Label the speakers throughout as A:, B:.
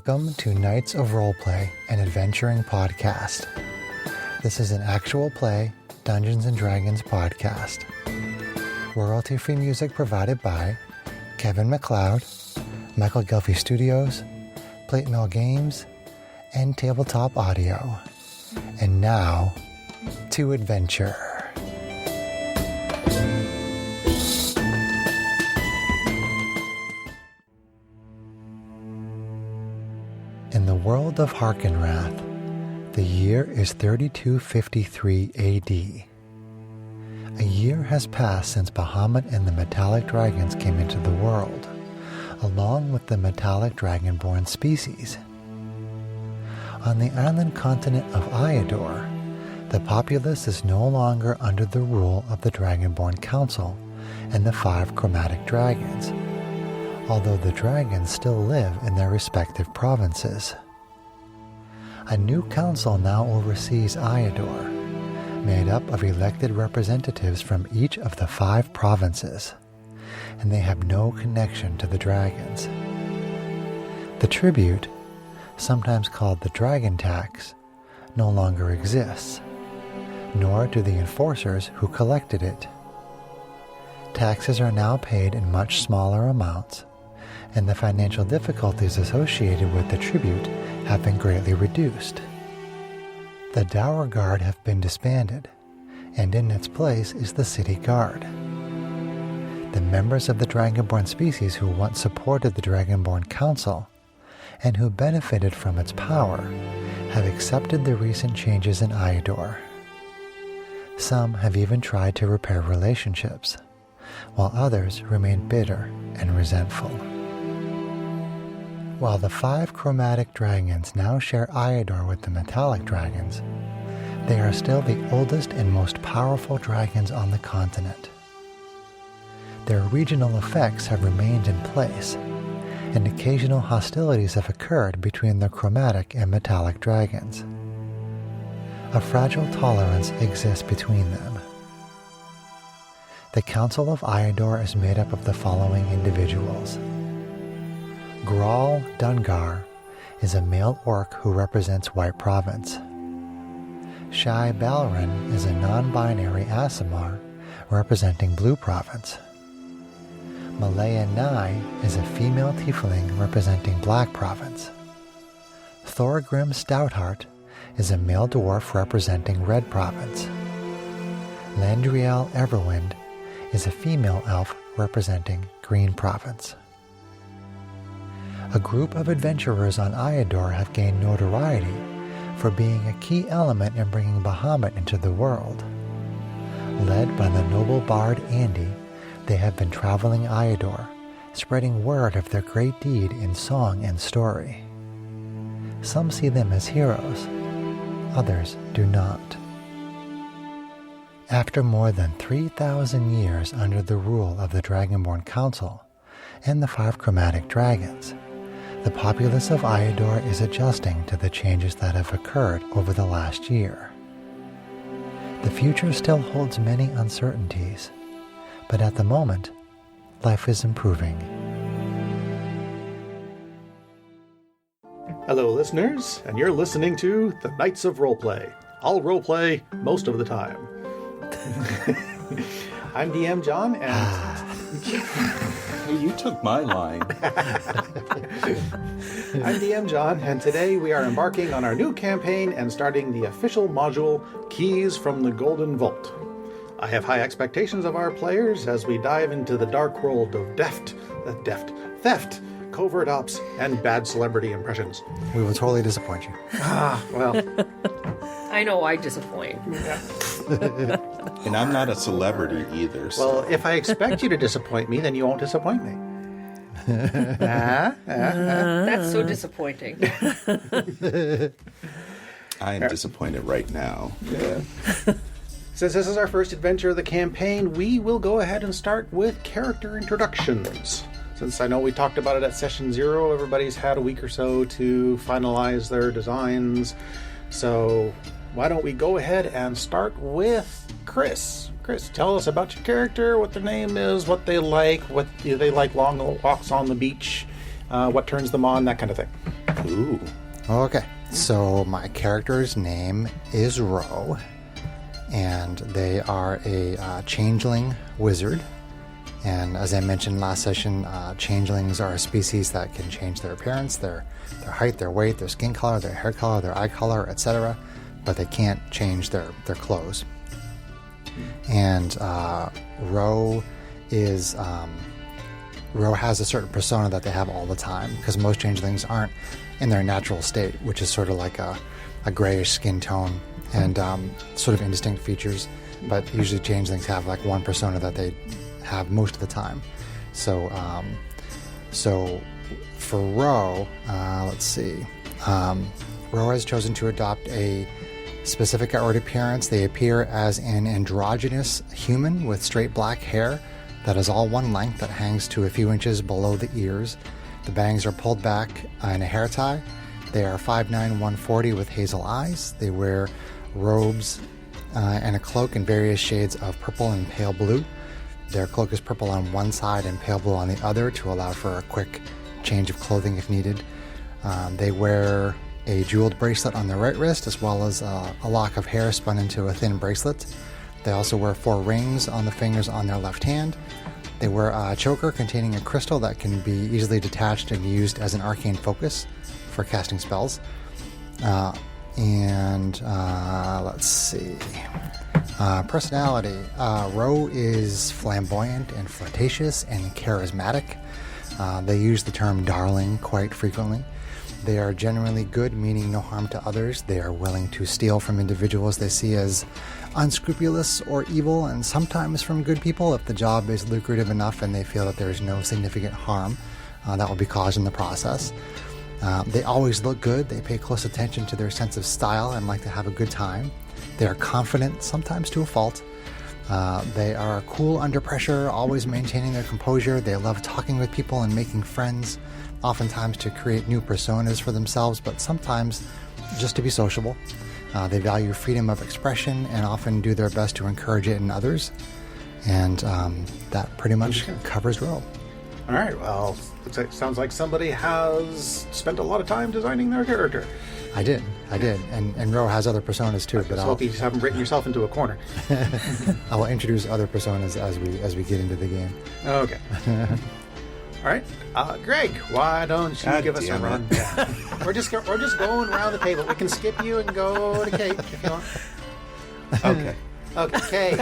A: Welcome to Knights of Roleplay, an adventuring podcast. This is an actual play Dungeons & Dragons podcast. Royalty-free music provided by Kevin MacLeod, Michael Gelfie Studios, Plate Mill Games, and Tabletop Audio. And now, to adventure. In the world of Harkenrath, the year is 3253 AD. A year has passed since Bahamut and the metallic dragons came into the world, along with the metallic dragonborn species. On the island continent of Iador, the populace is no longer under the rule of the Dragonborn Council and the 5 chromatic dragons, although the dragons still live in their respective provinces. A new council now oversees Iador, made up of elected representatives from each of the 5 provinces, and they have no connection to the dragons. The tribute, sometimes called the dragon tax, no longer exists, nor do the enforcers who collected it. Taxes are now paid in much smaller amounts, and the financial difficulties associated with the tribute have been greatly reduced. The Dower Guard have been disbanded, and in its place is the City Guard. The members of the Dragonborn species who once supported the Dragonborn Council and who benefited from its power have accepted the recent changes in Iador. Some have even tried to repair relationships, while others remain bitter and resentful. While the 5 chromatic dragons now share Iador with the metallic dragons, they are still the oldest and most powerful dragons on the continent. Their regional effects have remained in place, and occasional hostilities have occurred between the chromatic and metallic dragons. A fragile tolerance exists between them. The Council of Iador is made up of the following individuals. Grawl Dungar is a male orc who represents White Province. Shai Balrin is a non-binary Aasimar representing Blue Province. Malaya Nai is a female tiefling representing Black Province. Thorgrim Stoutheart is a male dwarf representing Red Province. Landriel Everwind is a female elf representing Green Province. A group of adventurers on Iador have gained notoriety for being a key element in bringing Bahamut into the world. Led by the noble bard Andy, they have been traveling Iador, spreading word of their great deed in song and story. Some see them as heroes, others do not. After more than 3,000 years under the rule of the Dragonborn Council and the 5 chromatic dragons, the populace of Iador is adjusting to the changes that have occurred over the last year. The future still holds many uncertainties, but at the moment, life is improving.
B: Hello, listeners, and you're listening to the Knights of Roleplay. I'll roleplay most of the time. I'm DM John, and...
C: You took my line.
B: I'm DM John, and today we are embarking on our new campaign and starting the official module, Keys from the Golden Vault. I have high expectations of our players as we dive into the dark world of theft, covert ops, and bad celebrity impressions.
A: We will totally disappoint you.
B: Well...
D: I know I disappoint.
C: And I'm not a celebrity either. So.
B: Well, if I expect you to disappoint me, then you won't disappoint me.
D: That's so disappointing.
C: I am disappointed right now.
B: Yeah. Since this is our first adventure of the campaign, we will go ahead and start with character introductions. Since I know we talked about it at session 0, everybody's had a week or so to finalize their designs. So why don't we go ahead and start with Chris. Chris, tell us about your character, what their name is, what they like, what do they like, long walks on the beach, what turns them on, that kind of thing.
C: Ooh.
A: Okay, so my character's name is Ro, and they are a changeling wizard. And as I mentioned last session, changelings are a species that can change their appearance, their height, their weight, their skin color, their hair color, their eye color, etc. But they can't change their clothes. And Ro has a certain persona that they have all the time, because most changelings aren't in their natural state, which is sort of like a grayish skin tone and sort of indistinct features. But usually changelings have like one persona that they have most of the time. So for Ro, let's see. Ro has chosen to adopt a specific outward appearance. They appear as an androgynous human with straight black hair that is all one length that hangs to a few inches below the ears. The bangs are pulled back in a hair tie. They are 5'9", 140 with hazel eyes. They wear robes and a cloak in various shades of purple and pale blue. Their cloak is purple on one side and pale blue on the other to allow for a quick change of clothing if needed. They wear a jeweled bracelet on their right wrist, as well as a lock of hair spun into a thin bracelet. They also wear 4 rings on the fingers on their left hand. They wear a choker containing a crystal that can be easily detached and used as an arcane focus for casting spells. Let's see. Personality. Ro is flamboyant and flirtatious and charismatic. They use the term darling quite frequently. They are genuinely good, meaning no harm to others. They are willing to steal from individuals they see as unscrupulous or evil, and sometimes from good people if the job is lucrative enough and they feel that there is no significant harm that will be caused in the process. They always look good. They pay close attention to their sense of style and like to have a good time. They are confident, sometimes to a fault. They are cool under pressure, always maintaining their composure. They love talking with people and making friends, oftentimes to create new personas for themselves, but sometimes just to be sociable. They value freedom of expression and often do their best to encourage it in others. And that pretty much covers Ro.
B: All right, well, sounds like somebody has spent a lot of time designing their character.
A: I did. And Ro has other personas too. But
B: I hope you just haven't written yourself into a corner.
A: I will introduce other personas as we get into the game.
B: Okay. All right, Greg, why don't you give us a run? We're just going around the table. We can skip you and go to Kate if you want.
C: Okay.
B: Okay.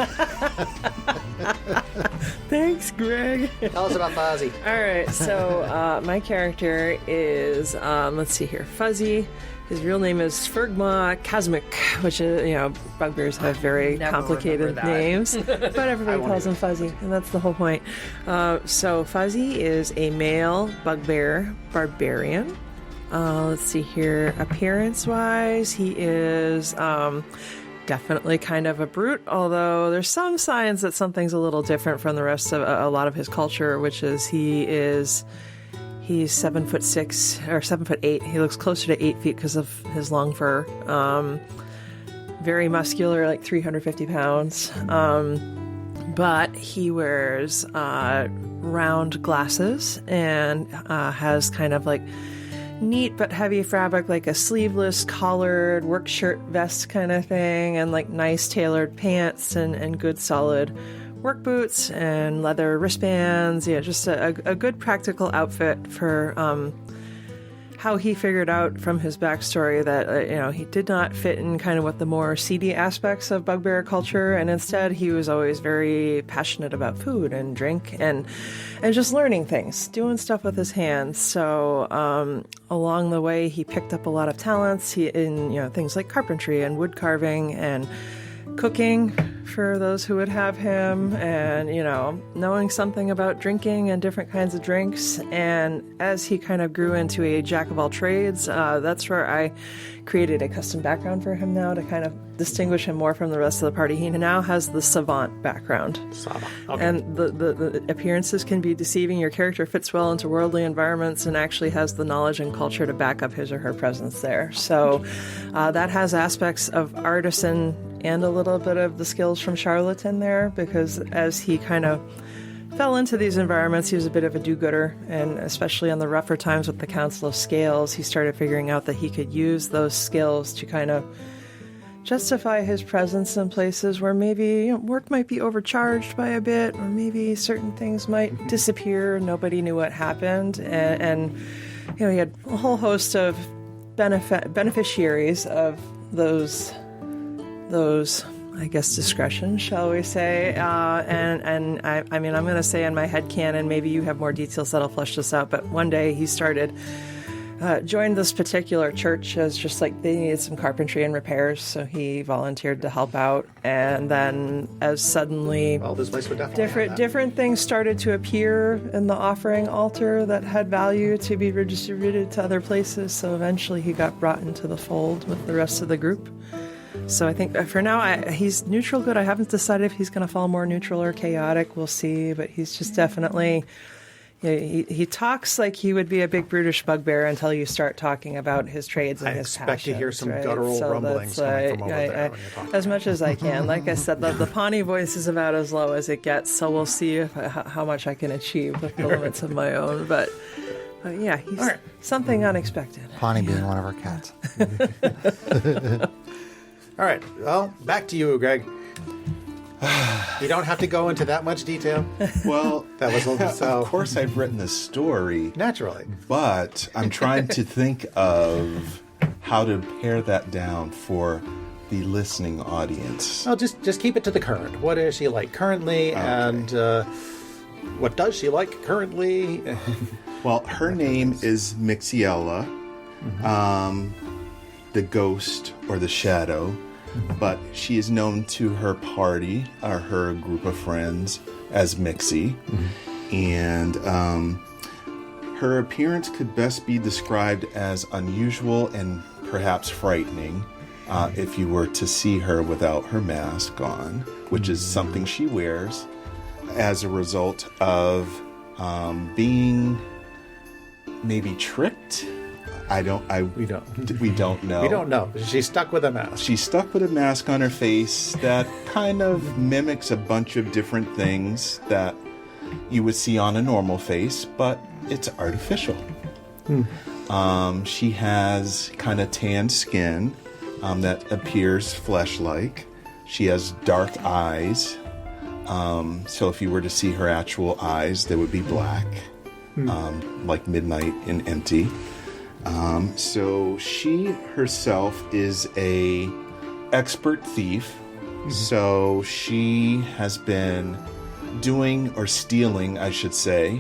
D: Thanks, Greg.
B: Tell us about Fuzzy.
D: All right, so my character is, let's see here, Fuzzy. His real name is Sphurgma Kazmik, which is, bugbears have very complicated names, but everybody calls him Fuzzy, and that's the whole point. So Fuzzy is a male bugbear barbarian. Let's see here, appearance-wise, he is definitely kind of a brute, although there's some signs that something's a little different from the rest of a lot of his culture, which is he's 7'6" or 7'8". He looks closer to 8 feet because of his long fur. Very muscular, like 350 pounds. But he wears round glasses and has kind of like neat but heavy fabric, like a sleeveless collared work shirt vest kind of thing, and like nice tailored pants and good solid work boots and leather wristbands. Yeah, just a good practical outfit for how he figured out from his backstory that he did not fit in kind of with the more seedy aspects of bugbear culture, and instead he was always very passionate about food and drink and just learning things, doing stuff with his hands. So along the way he picked up a lot of talents in things like carpentry and wood carving and cooking for those who would have him, and knowing something about drinking and different kinds of drinks. And as he kind of grew into a jack of all trades, that's where I created a custom background for him now to kind of distinguish him more from the rest of the party. He now has the savant background. Okay. And the appearances can be deceiving. Your character fits well into worldly environments and actually has the knowledge and culture to back up his or her presence there. So that has aspects of artisan and a little bit of the skills from charlatan there, because as he kind of fell into these environments. He was a bit of a do-gooder, and especially on the rougher times with the Council of Scales, he started figuring out that he could use those skills to kind of justify his presence in places where maybe work might be overcharged by a bit, or maybe certain things might disappear and nobody knew what happened. And he had a whole host of beneficiaries of those, I guess, discretion, shall we say. And I mean, I'm going to say in my headcanon, maybe you have more details that'll flesh this out, but one day he joined this particular church as just like they needed some carpentry and repairs, so he volunteered to help out. And then as suddenly
B: this place would definitely
D: different things started to appear in the offering altar that had value to be redistributed to other places, so eventually he got brought into the fold with the rest of the group. So I think for now he's neutral good. I haven't decided if he's going to fall more neutral or chaotic. We'll see, but he's just definitely... He talks like he would be a big brutish bugbear until you start talking about his trades and his passions.
B: I expect to hear some
D: right?
B: guttural rumblings coming from over there when you're talking.
D: As much as I can. Like I said, the Pawnee voice is about as low as it gets, so we'll see how much I can achieve with the limits of my own. But yeah, he's something unexpected.
A: Pawnee being one of our cats.
B: All right, well, back to you, Greg. You don't have to go into that much detail.
C: Well,
B: That was
C: of course I've written the story,
B: naturally.
C: but I'm trying to think of how to pare that down for the listening audience.
B: Well, just keep it to the current. What is she like currently, and what does she like currently?
C: Well, her name is Mixiella, the ghost or the shadow. But she is known to her party, or her group of friends, as Mixie. And her appearance could best be described as unusual and perhaps frightening if you were to see her without her mask on, which is something she wears as a result of being maybe tricked. We don't know.
B: We don't know. She's stuck with a mask.
C: She's stuck with a mask on her face that kind of mimics a bunch of different things that you would see on a normal face, but it's artificial. She has kind of tanned skin that appears flesh-like. She has dark eyes. So if you were to see her actual eyes, they would be black, like midnight and empty. So she herself is a expert thief. So she has been doing, or stealing, I should say,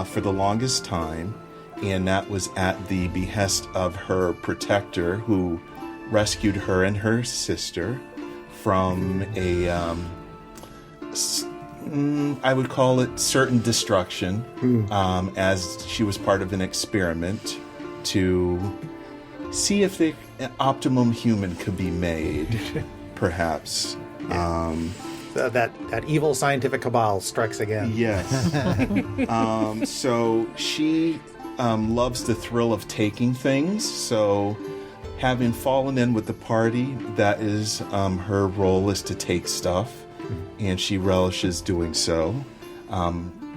C: for the longest time. And that was at the behest of her protector, who rescued her and her sister from a, I would call it certain destruction, as she was part of an experiment to see if the optimum human could be made, perhaps.
B: That evil scientific cabal strikes again.
C: Yes. So she loves the thrill of taking things. So having fallen in with the party, that is her role, is to take stuff. And she relishes doing so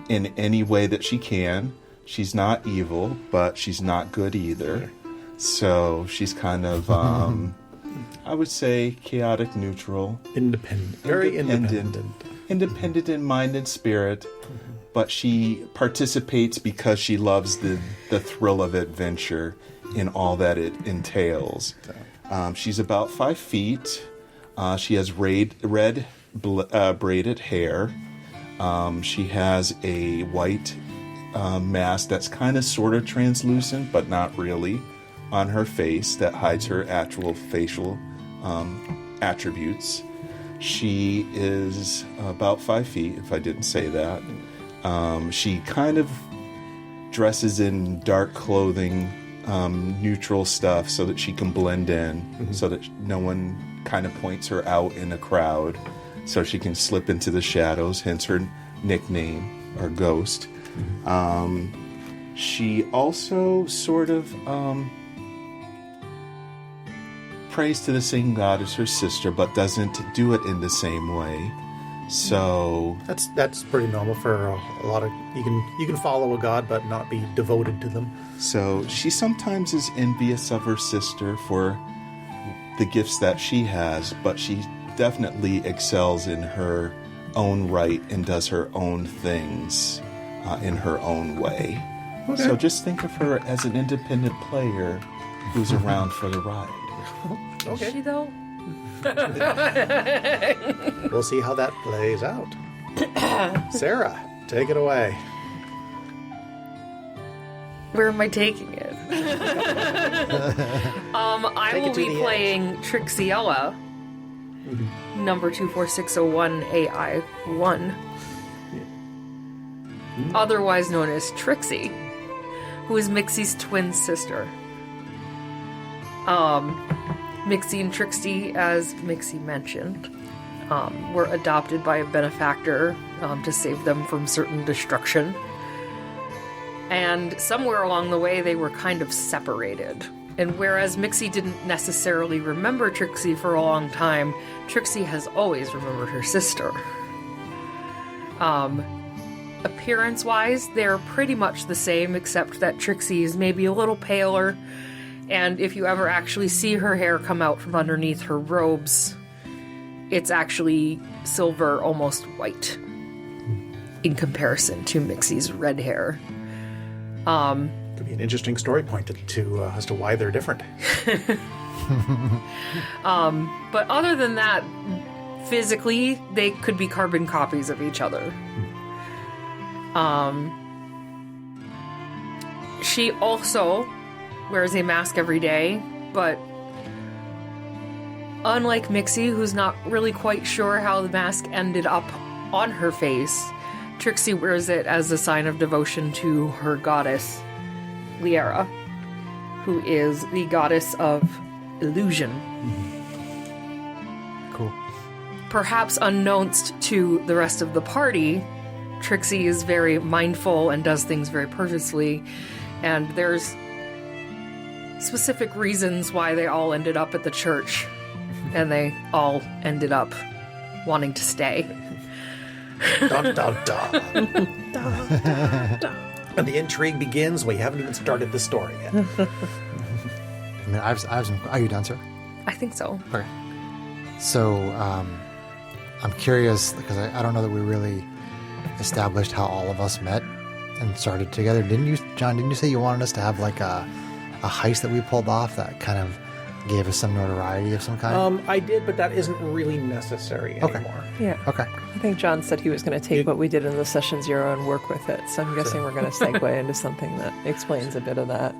C: in any way that she can. She's not evil, but she's not good either. So she's kind of, I would say, chaotic neutral.
B: Independent. Very independent.
C: Independent in mind and spirit. But she participates because she loves the thrill of adventure in all that it entails. She's about 5 feet. She has red braided hair. She has a white mask that's kind of sort of translucent, but not really, on her face that hides her actual facial attributes. She is about 5 feet, if I didn't say that. She kind of dresses in dark clothing, neutral stuff, so that she can blend in, so that no one kind of points her out in a crowd, so she can slip into the shadows, hence her nickname, or Ghost. She also sort of prays to the same god as her sister, but doesn't do it in the same way. So
B: That's pretty normal for a lot of you can follow a god but not be devoted to them.
C: So she sometimes is envious of her sister for the gifts that she has, but she definitely excels in her own right and does her own things in her own way.
B: Okay.
C: So just think of her as an independent player who's around for the ride.
B: Okay.
E: Is she though?
B: We'll see how that plays out. Sarah, take it away.
E: Where am I taking it? I
B: Take it
E: will
B: to
E: be
B: the
E: playing Trixiella, number 24601 AI1, otherwise known as Trixie, who is Mixie's twin sister. Mixie and Trixie, as Mixie mentioned, were adopted by a benefactor to save them from certain destruction. And somewhere along the way, they were kind of separated. And whereas Mixie didn't necessarily remember Trixie for a long time, Trixie has always remembered her sister. Appearance-wise, they're pretty much the same, except that Trixie is maybe a little paler. And if you ever actually see her hair come out from underneath her robes, it's actually silver, almost white, in comparison to Mixie's red hair.
B: Could be an interesting story point to as to why they're different.
E: But other than that, physically, they could be carbon copies of each other. She also wears a mask every day, but unlike Mixie, who's not really quite sure how the mask ended up on her face, Trixie wears it as a sign of devotion to her goddess, Liera, who is the goddess of illusion.
A: Cool.
E: Perhaps unknownst to the rest of the party, Trixie is very mindful and does things very purposefully, and there's specific reasons why they all ended up at the church, and they all ended up wanting to stay.
B: Dun, dun, dun. And the intrigue begins. We haven't even started the story yet.
A: I mean, I have some. Are you done, sir?
E: I think so.
A: Okay. So, I'm curious because I don't know that we really established how all of us met and started together. Didn't you, John? Didn't you say you wanted us to have like a heist that we pulled off that kind of gave us some notoriety of some kind?
B: I did, but that isn't really necessary anymore.
D: Yeah.
A: Okay.
D: I think John said he was going to take what we did in the session 0 and work with it. So I'm guessing we're going to segue into something that explains a bit of that.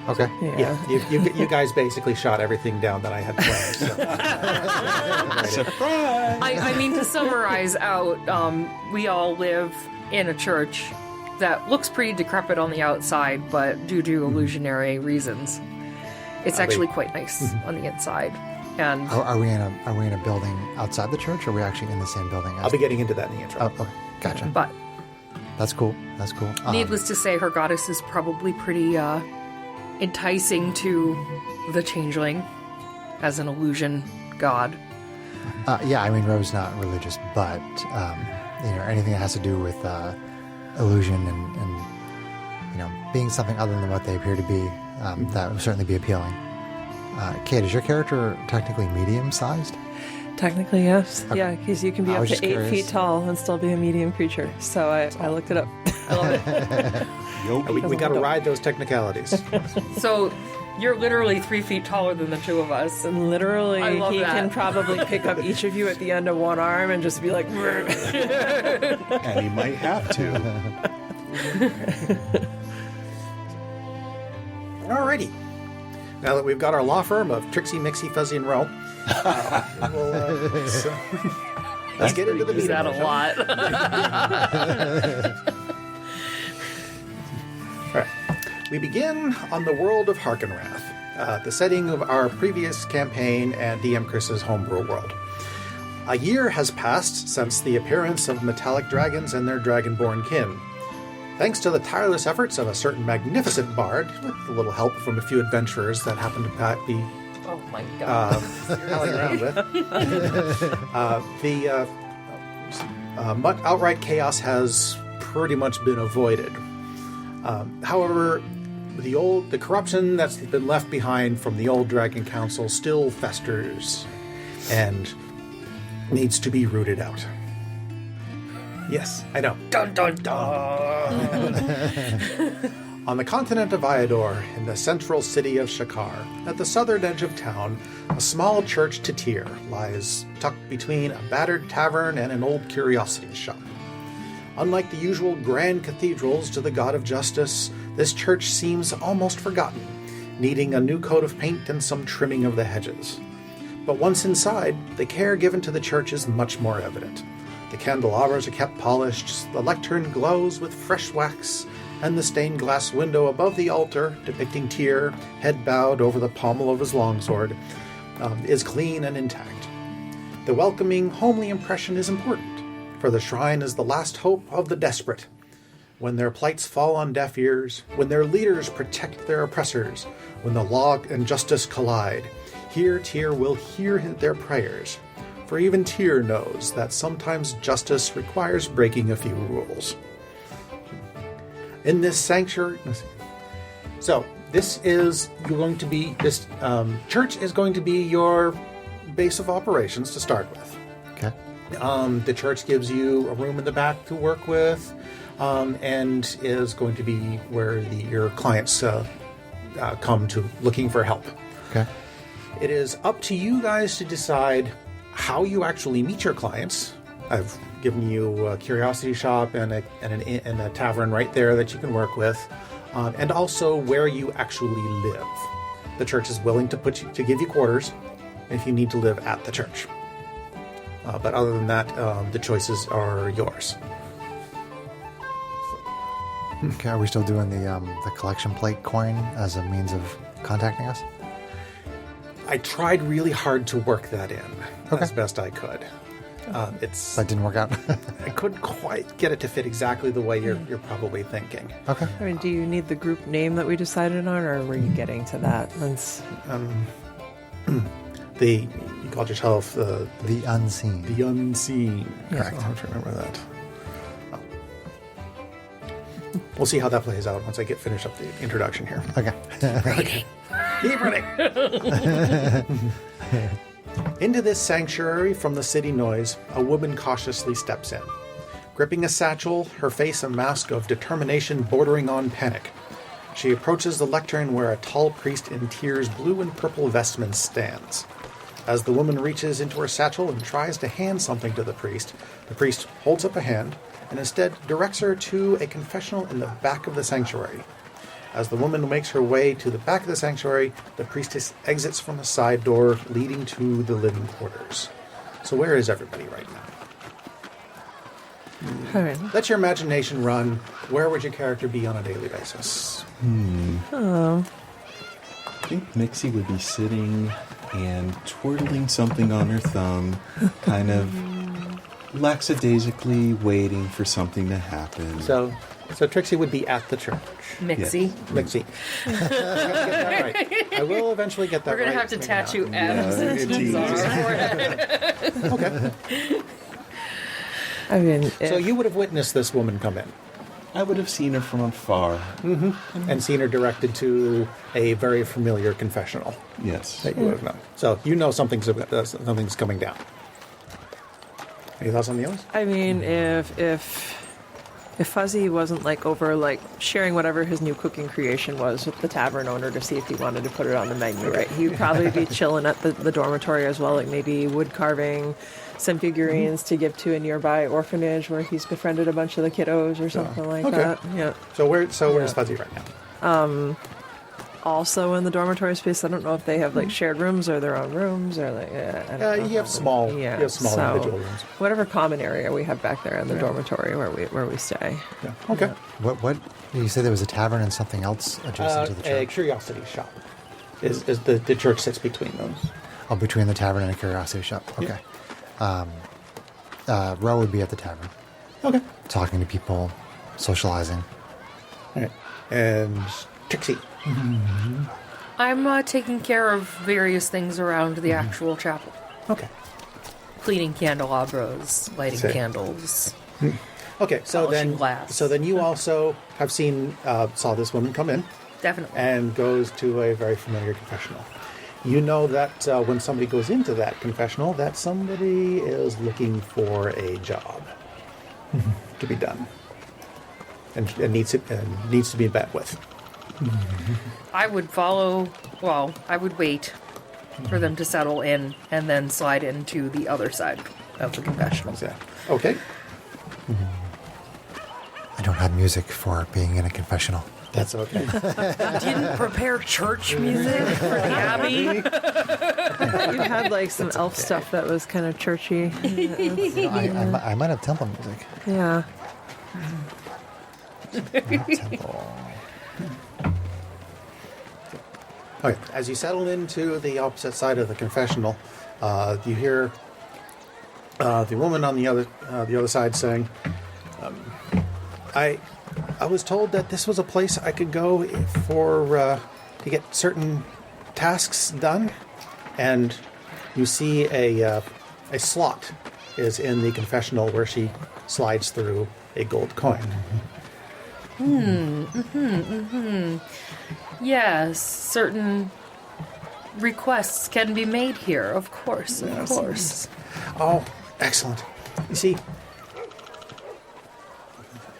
A: Okay.
B: Yeah, you guys basically shot everything down that I had planned. So.
C: Surprise!
E: I mean, to summarize out, we all live in a church that looks pretty decrepit on the outside, but due to illusionary reasons, it's actually quite nice on the inside. And
A: Are we in a building outside the church, or are we actually in the same building?
B: I'll be getting into that in the intro.
A: Oh, okay. Gotcha.
E: but
A: That's cool. That's cool.
E: needless to say, her goddess is probably pretty enticing to the changeling as an illusion god.
A: Yeah, I mean, Ro's not religious, but anything that has to do with illusion and being something other than what they appear to be, that would certainly be appealing. Kate, is your character technically medium-sized?
D: Technically, yes.
A: Okay.
D: Yeah, because you can be
A: I
D: up
A: was
D: to
A: just
D: 8
A: curious.
D: feet tall and still be a medium creature. So I looked it up.
E: I love it.
B: We got to ride those technicalities.
E: So you're literally 3 feet taller than the two of us.
D: And literally,
E: I love
D: he
E: that.
D: can probably pick up each of you at the end of one arm and just be like,
C: And he might have to.
B: Alrighty. Now that we've got our law firm of Trixie, Mixie, Fuzzy, and Ro, let's get into the
E: Use
B: meat
E: that
B: of
E: a
B: it.
E: lot.
B: Alright. We begin on the world of Harkenrath, the setting of our previous campaign and DM Chris's homebrew world. A year has passed since the appearance of metallic dragons and their dragonborn kin. Thanks to the tireless efforts of a certain magnificent bard, with a little help from a few adventurers that happened to be
E: Oh my god.
B: palling around with, outright chaos has pretty much been avoided. However, the corruption that's been left behind from the old Dragon Council still festers and needs to be rooted out. Yes, I know.
E: Dun dun dun!
B: On the continent of Iador, in the central city of Shakar, at the southern edge of town, a small church to Tyr lies tucked between a battered tavern and an old curiosity shop. Unlike the usual grand cathedrals to the god of justice, this church seems almost forgotten, needing a new coat of paint and some trimming of the hedges. But once inside, the care given to the church is much more evident. The candelabras are kept polished, the lectern glows with fresh wax, and the stained glass window above the altar, depicting Tyr, head bowed over the pommel of his longsword, is clean and intact. The welcoming, homely impression is important, for the shrine is the last hope of the desperate. When their plights fall on deaf ears, when their leaders protect their oppressors, when the law and justice collide, here Tyr will hear their prayers. For even Tyr knows that sometimes justice requires breaking a few rules. In this sanctuary... So, this church is going to be your base of operations to start with.
A: Okay.
B: The church gives you a room in the back to work with, and is going to be where your clients come to looking for help.
A: Okay.
B: It is up to you guys to decide how you actually meet your clients. I've given you a curiosity shop and a tavern right there that you can work with, and also where you actually live. The church is willing to give you quarters if you need to live at the church. But other than that, the choices are yours.
A: Okay, are we still doing the collection plate coin as a means of contacting us?
B: I tried really hard to work that in as best I could.
A: That didn't work out?
B: I couldn't quite get it to fit exactly the way you're probably thinking.
A: Okay.
D: I mean, do you need the group name that we decided on, or were you getting to that?
B: You called yourself
A: The Unseen.
B: The Unseen.
A: Correct.
B: I'll have to remember that. We'll see how that plays out once I finish up the introduction here.
A: Okay.
B: Keep running. Into this sanctuary from the city noise, a woman cautiously steps in. Gripping a satchel, her face a mask of determination bordering on panic. She approaches the lectern where a tall priest in Tyr's blue and purple vestments stands. As the woman reaches into her satchel and tries to hand something to the priest holds up a hand and instead directs her to a confessional in the back of the sanctuary. As the woman makes her way to the back of the sanctuary, the priestess exits from a side door leading to the living quarters. So where is everybody right now?
D: All right.
B: Let your imagination run. Where would your character be on a daily basis?
D: Oh.
C: I think Mixie would be sitting and twirling something on her thumb, kind of lackadaisically waiting for something to happen.
B: So Trixie would be at the church.
E: Mixie.
B: Mixie. I have to get that right. I will eventually get that
E: We're
B: right.
E: going to have to tattoo Adam's
C: Yeah,
E: initials on
C: geez.
E: our forehead.
B: Okay.
D: I mean,
B: So you would have witnessed this woman come in.
C: I would have seen her from afar.
B: And seen her directed to a very familiar confessional
C: Yes.
B: that you would have known. So you know something's coming down. Any thoughts on the others?
D: I mean, if Fuzzy wasn't sharing whatever his new cooking creation was with the tavern owner to see if he wanted to put it on the menu, right? He'd probably be chilling at the dormitory as well, like maybe wood carving some figurines to give to a nearby orphanage where he's befriended a bunch of the kiddos or something like that. Yeah.
B: So where's Fuzzy right now?
D: Also in the dormitory space, I don't know if they have shared rooms or their own rooms or I don't know.
B: You have small individual rooms.
D: Whatever common area we have back there in the dormitory where we stay.
B: Yeah. Okay.
A: What? You said there was a tavern and something else adjacent to the
B: A
A: church?
B: curiosity shop. Is the church sits between those?
A: Oh, between the tavern and a curiosity shop. Okay. Ro would be at the tavern,
B: Okay.
A: talking to people, socializing.
B: All right. And Trixie.
E: I'm taking care of various things around the actual chapel.
B: Okay.
E: cleaning candelabras, lighting
B: Okay.
E: candles.
B: Okay, so
E: Polishing
B: then,
E: glass.
B: so then you also have saw this woman come in
E: Definitely.
B: and goes to a very familiar confessional. You know that when somebody goes into that confessional, that somebody is looking for a job to be done, and needs to be met with.
E: I would follow, well, I would wait for them to settle in and then slide into the other side of the confessional.
B: Okay,
A: I don't have music for being in a confessional.
B: that's okay.
E: Didn't prepare church music for the Abbey.
D: You had like some elf stuff that was kind of churchy.
A: I might have temple music.
D: Yeah.
A: Temple.
B: Okay, as you settle into the opposite side of the confessional, you hear the woman on the other side saying, "I was told that this was a place I could go to get certain tasks done," and you see a slot is in the confessional where she slides through a gold coin.
E: Yes, certain requests can be made here, of course, of course.
B: Oh, excellent. You see,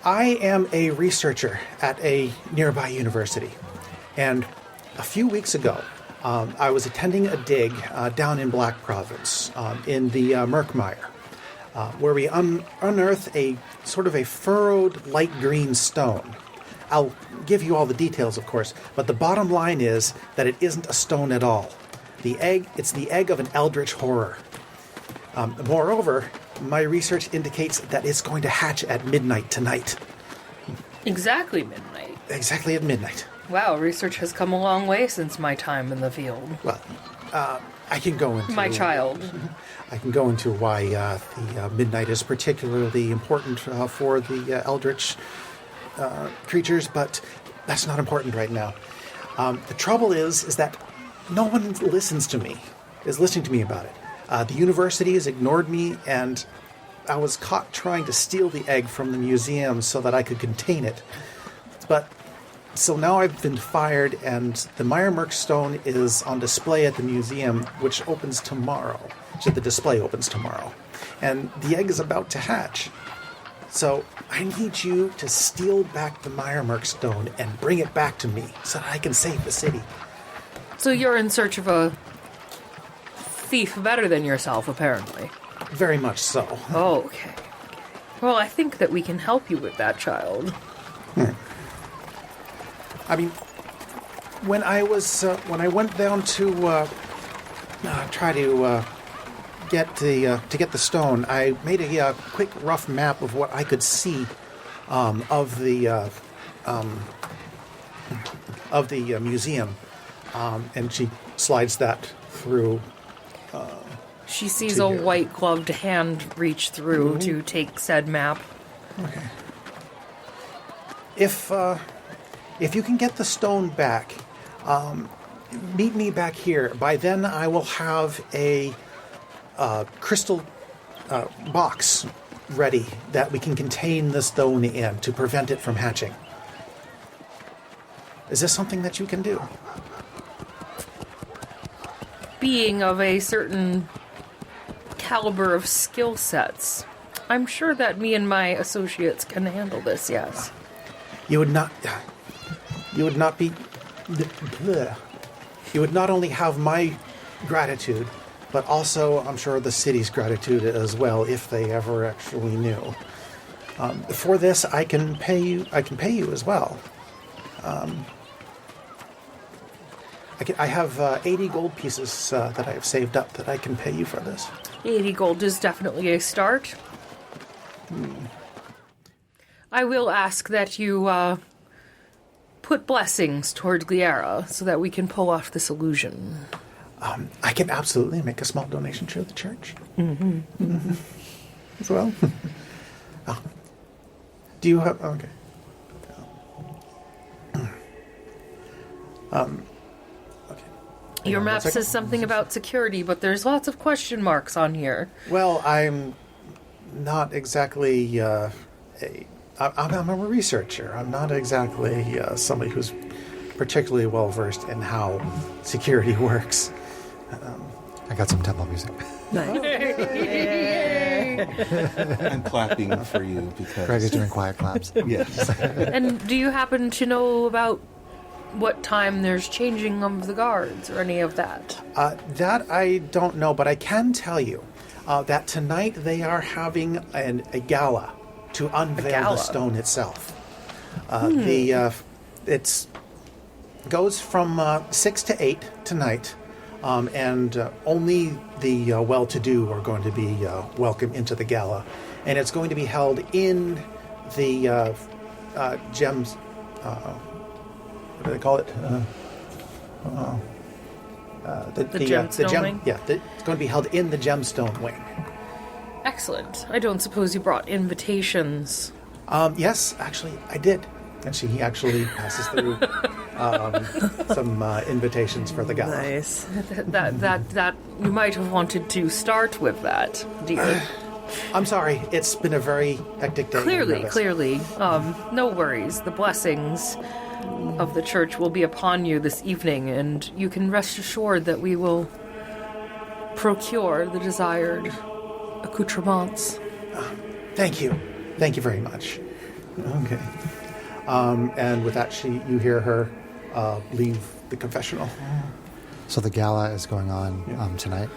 B: I am a researcher at a nearby university, and a few weeks ago, I was attending a dig down in Black Province, in the Murkmire, where we unearthed a sort of a furrowed light green stone. I'll give you all the details, of course, but the bottom line is that it isn't a stone at all. It's the egg of an eldritch horror. Moreover, my research indicates that it's going to hatch at midnight tonight.
E: Exactly midnight.
B: Exactly at midnight.
E: Wow, research has come a long way since my time in the field.
B: Well, I can go into...
E: My child.
B: I can go into why the midnight is particularly important for the eldritch creatures, but that's not important right now. The trouble is that no one is listening to me about it. The university has ignored me, and I was caught trying to steal the egg from the museum so that I could contain it. But so now I've been fired, and the Meyermerk stone is on display at the museum, which opens tomorrow. So the display opens tomorrow. And the egg is about to hatch. So I need you to steal back the Meyermerk stone and bring it back to me so that I can save the city.
E: So you're in search of a thief better than yourself, apparently.
B: Very much so.
E: Oh, okay. Well, I think that we can help you with that, child.
B: I mean, when I went down to try to get the stone, I made a quick rough map of what I could see of the museum, and she slides that through.
E: She sees
B: To
E: a
B: here.
E: white-gloved hand reach through to take said map.
B: Okay. If you can get the stone back, meet me back here. By then, I will have a crystal box ready that we can contain the stone in to prevent it from hatching. Is this something that you can do?
E: Being of a certain caliber of skill sets, I'm sure that me and my associates can handle this, yes.
B: You would not be. You would not only have my gratitude, but also, I'm sure, the city's gratitude as well, if they ever actually knew. For this, I can pay you. I can pay you as well. I have 80 gold pieces that I have saved up that I can pay you for this.
E: 80 gold is definitely a start. I will ask that you put blessings toward Gliera so that we can pull off this illusion.
B: I can absolutely make a small donation to the church. Mm-hmm. As well. Do you have... Okay. Okay.
E: Your
B: on one
E: map
B: second.
E: says something about security, but there's lots of question marks on here.
B: Well, I'm not exactly I'm a researcher. I'm not exactly somebody who's particularly well versed in how security works.
A: I got some temple music.
C: I'm clapping for you because
A: Greg is doing quiet claps.
C: yes.
E: And do you happen to know about what time there's changing of the guards or any of that?
B: That I don't know, but I can tell you that tonight they are having a gala to unveil
E: gala?
B: the stone itself. It's goes from 6 to 8 tonight, and only the well-to-do are going to be welcome into the gala, and it's going to be held in the gems. What do they call it? The
E: gemstone wing?
B: Yeah, it's going to be held in the gemstone wing.
E: Excellent. I don't suppose you brought invitations.
B: Yes, actually, I did. And he actually passes through some invitations for the gala.
D: Nice.
E: That you might have wanted to start with that, dear.
B: I'm sorry, it's been a very hectic day.
E: Clearly. No worries. The blessings of the church will be upon you this evening, and you can rest assured that we will procure the desired accoutrements.
B: Thank you. Thank you very much. Okay. And with that, you hear her leave the confessional.
A: So the gala is going on tonight.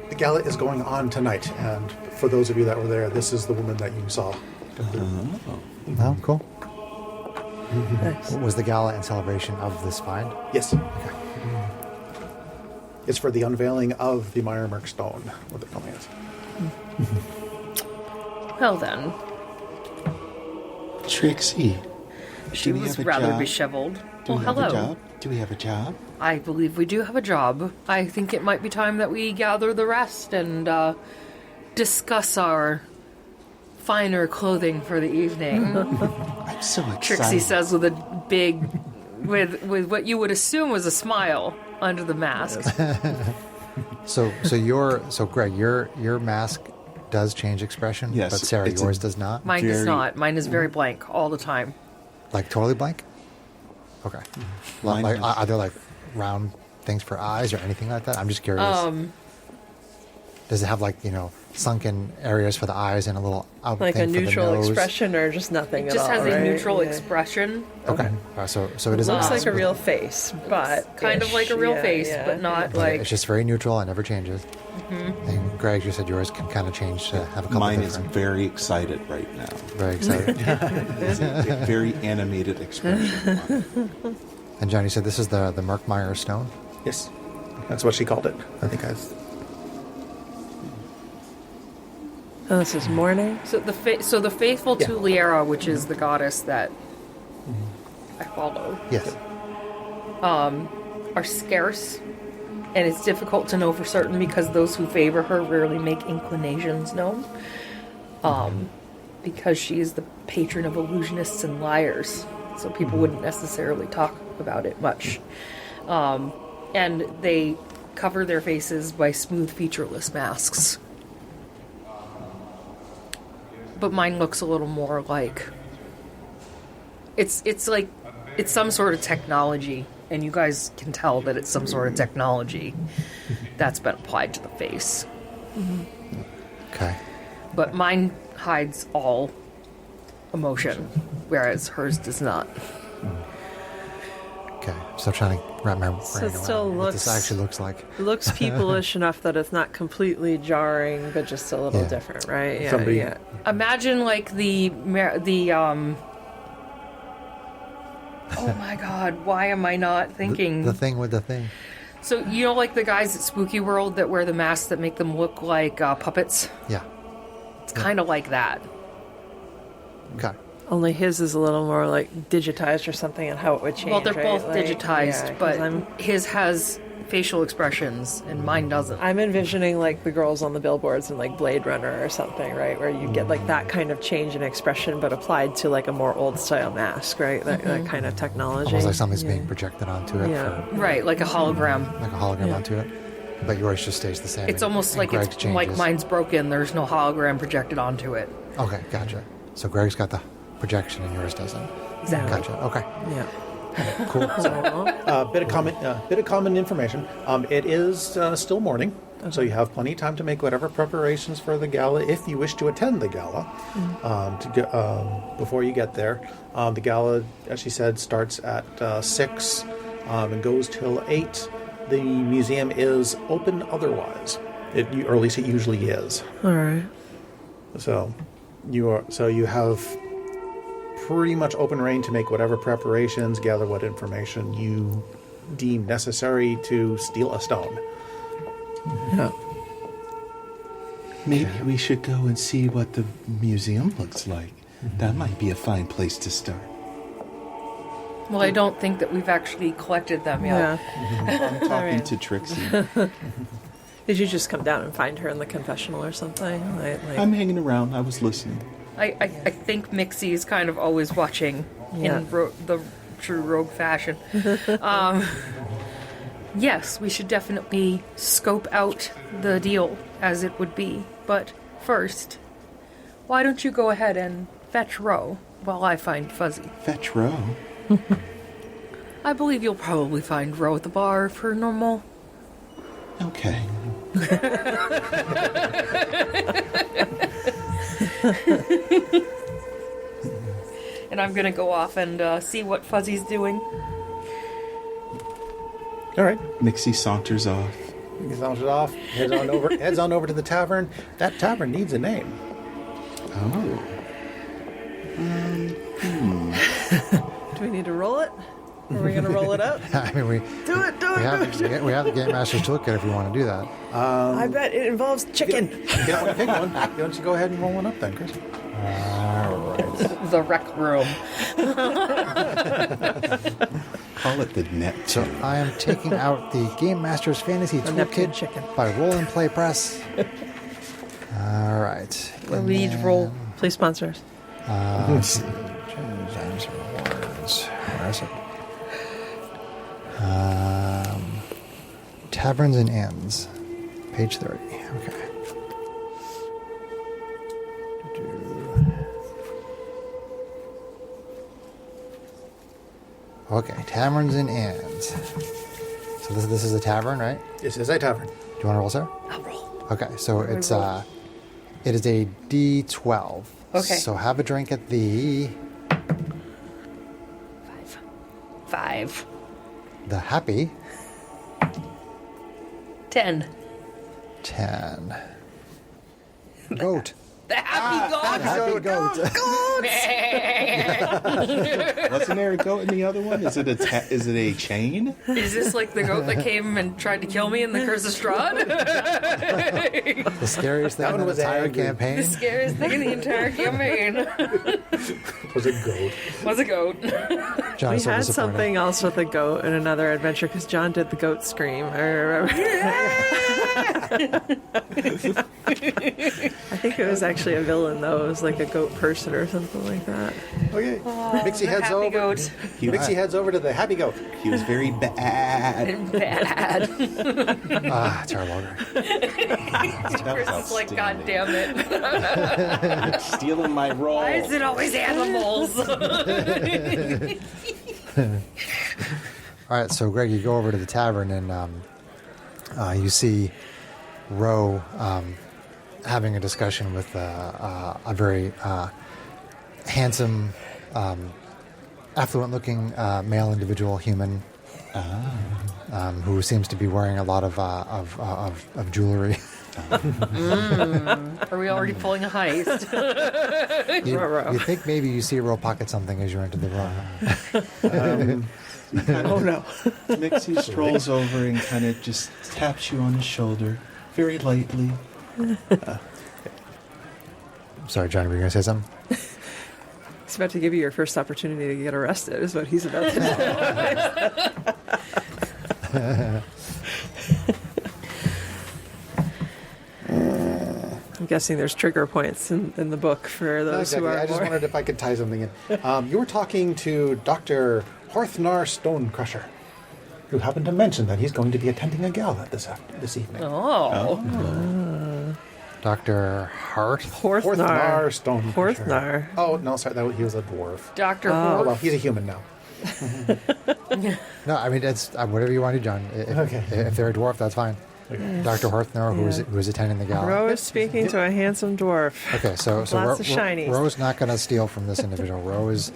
B: The gala is going on tonight, and for those of you that were there, this is the woman that you saw.
A: Oh, cool.
D: Nice.
A: Was the gala in celebration of this find?
B: Yes. Okay. It's for the unveiling of the Meyer Merc stone, what they're calling it.
E: Well then,
C: Trixie.
E: she
C: we
E: was
C: have a
E: rather
C: job?
E: disheveled.
C: Do we have
E: hello.
C: a job? Do we have a job?
E: I believe we do have a job. I think it might be time that we gather the rest and discuss our finer clothing for the evening.
C: I'm so excited.
E: Trixie says with a big, with what you would assume was a smile under the mask.
A: So Greg, your mask does change expression,
C: Yes,
A: but Sarah,
C: it's
A: yours does not.
E: Mine does
C: Very-
E: not. Mine is very blank all the time.
A: Like totally blank. Okay.
C: Mine
A: Like,
C: has-
A: are there like round things for eyes or anything like that? I'm just curious. Does it have like sunken areas for the eyes and a little out
D: Like a
A: thing for the
D: neutral
A: nose?
D: expression or just nothing
E: It
D: at
E: just
D: all,
E: has a
D: right?
E: neutral
D: Yeah.
E: expression,
A: Okay. So it is a
D: Looks
A: mask.
D: like a real face, but
E: kind of like a real face, but not
A: But
E: like.
A: it's just very neutral and never changes. And Greg, you said yours can kind of change to have a couple
C: Mine is
A: different.
C: very excited right now.
A: Very excited.
C: It's a very animated expression.
A: And John, you said this is the Murkmire stone.
B: Yes. That's what she called it. I think
D: Oh, this is morning.
E: So the faithful to Liera, which is the goddess that I follow,
A: Yes.
E: are scarce, and it's difficult to know for certain because those who favor her rarely make inclinations known. Because she is the patron of illusionists and liars, so people wouldn't necessarily talk about it much. And they cover their faces by smooth, featureless masks. But mine looks a little more like it's some sort of technology, and you guys can tell that it's some sort of technology that's been applied to the face.
A: Okay.
E: But mine hides all emotion, whereas hers does not.
A: Okay. Still trying to wrap my brain
D: So it
A: around
D: still
A: what this
D: looks-
A: actually looks like.
D: It looks people-ish enough that it's not completely jarring, but just a little
A: Yeah.
D: different, right? Yeah,
B: Somebody-
D: yeah.
E: Imagine like oh my god, why am I not thinking?
A: The thing with the thing.
E: So like the guys at Spooky World that wear the masks that make them look like puppets?
A: Yeah.
E: It's kind of like that.
A: Okay.
D: Only his is a little more like digitized or something, and how it would change.
E: Well, they're
D: right?
E: both
D: Like,
E: digitized,
D: yeah, 'cause
E: but
D: I'm
E: his has facial expressions, and mine doesn't.
D: I'm envisioning like the girls on the billboards in like Blade Runner or something, right? Where you get like that kind of change in expression, but applied to like a more old style mask, right? That kind of technology.
A: Almost like something's being projected onto it.
D: Yeah.
E: Right, like a hologram.
A: Like a hologram onto it. But yours just stays the same.
E: It's almost like
A: Greg's
E: it's
A: changes.
E: like mine's broken. There's no hologram projected onto it.
A: Okay, gotcha. So Greg's got the projection and yours doesn't.
E: Exactly.
A: Gotcha. Okay.
D: Yeah.
A: Cool.
B: Bit of common information. It is still morning, so you have plenty of time to make whatever preparations for the gala if you wish to attend the gala. Before you get there, the gala, as she said, starts at 6 and goes till 8. The museum is open otherwise, or at least it usually is.
D: All right.
B: So you have pretty much open reign to make whatever preparations, gather what information you deem necessary to steal a stone.
D: Yeah.
C: Maybe we should go and see what the museum looks like. That might be a fine place to start.
E: Well, I don't think that we've actually collected them yet.
D: Yeah.
C: I'm talking
D: Alright.
C: to Trixie.
D: Did you just come down and find her in the confessional or something?
C: I'm hanging around. I was listening.
E: I think Mixie is kind of always watching
D: Yeah.
E: in the true rogue fashion. Yes, we should definitely scope out the deal as it would be. But first, why don't you go ahead and fetch Ro while I find Fuzzy?
C: Fetch Row.
E: I believe you'll probably find Ro at the bar for normal.
C: Okay.
E: And I'm gonna go off and see what Fuzzy's doing.
B: All right.
C: Mixie saunters off.
B: He sounds it off, heads on over to the tavern. That tavern needs a name.
C: Oh.
D: Do we need to roll it? Are we going to roll it up?
A: I mean, we
D: Do it.
A: have the Game Master's Toolkit if you want to do that.
D: I bet it involves chicken.
B: You don't want to pick one. Why don't you go ahead and roll one up then, Chris?
E: The rec room.
C: Call it the net.
A: So I am taking out the Game Master's Fantasy
D: Neptune
A: Toolkit
D: chicken.
A: by Roll and Play Press. All right.
E: Well, we need to roll.
D: Please sponsor us.
A: Let's see. James Rewards. Where is it? Taverns and Inns. Page 30. Okay. Okay, Taverns and Inns. So this is a tavern, right?
B: This is a tavern.
A: Do you want to roll, sir?
E: I'll roll.
A: Okay, so it's it is a D12.
E: Okay.
A: So have a drink at the
E: 5.
A: the happy
E: 10.
A: 10. Goat.
E: The happy
A: Happy goat.
C: Wasn't there a goat in the other one? Is it a chain?
E: Is this like the goat that came and tried to kill me in the Curse of Strahd?
A: The scariest thing
B: That
A: in
B: one
A: the
B: was
A: entire
B: angry.
A: campaign.
E: The scariest thing in the entire campaign
B: Was a goat.
E: was a goat.
A: John
D: We
A: is so
D: had
A: disappointed.
D: something else with a goat in another adventure because John did the goat scream. I remember. I think it was actually a villain though. It was like a goat person or something like that.
B: Okay. Mixie heads
E: Happy
B: over.
E: goat.
B: Mixie heads over to the happy goat.
C: He was very bad.
E: Bad.
A: Terrible.
E: Chris is like, God damn it.
C: Stealing my role.
E: Why is it always animals?
A: All right, so Greg, you go over to the tavern and you see Ro having a discussion with a very handsome, affluent-looking male individual human who seems to be wearing a lot of jewelry.
E: Are we already pulling a heist?
A: You think maybe you see Ro pocket something as you enter the room.
D: Oh no.
C: Mixie strolls over and kind of just taps you on the shoulder very lightly.
A: Sorry, John, were you going to say something?
D: He's about to give you your first opportunity to get arrested, is what he's about to do. I'm guessing there's trigger points in the book for those who are
B: I just
D: more...
B: wondered if I could tie something in. You were talking to Dr. Horthnar Stonecrusher, who happened to mention that he's going to be attending a gala this evening.
E: Oh.
A: Dr. Hart?
B: Horthnar Stonecrusher.
D: Horthnar.
B: Oh, no, sorry, he was a dwarf.
E: Dr.
B: Oh,
E: Horth.
B: well, he's a human now.
A: No, I mean, it's whatever you want to do, John.
B: Okay.
A: If they're a dwarf, that's fine. Dr. Horthnar, who's attending the gala.
D: Rose speaking to a handsome dwarf.
A: Okay, so
D: Lots of shinies.
A: Ro's not going to steal from this individual. Ro is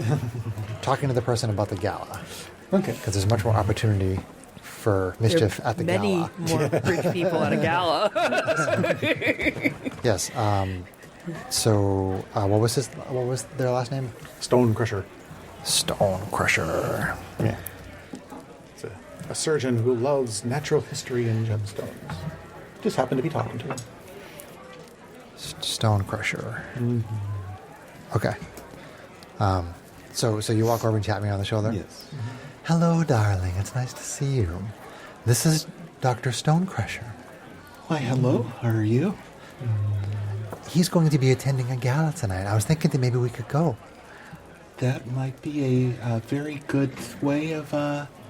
A: talking to the person about the gala.
B: Okay.
A: Because there's much more opportunity for mischief at the
D: Many
A: gala.
D: more rich people at a gala.
A: Yes. So, what was their last name?
B: Stonecrusher.
A: Stonecrusher.
B: Yeah. It's a surgeon who loves natural history and gemstones. Just happened to be talking to him.
A: Stonecrusher. Mm-hmm. Okay. So you walk over and tap me on the shoulder?
C: Yes.
A: Hello, darling. It's nice to see you. This is Dr. Stonecrusher.
C: Why, hello. How are you?
A: He's going to be attending a gala tonight. I was thinking that maybe we could go.
C: That might be a very good way of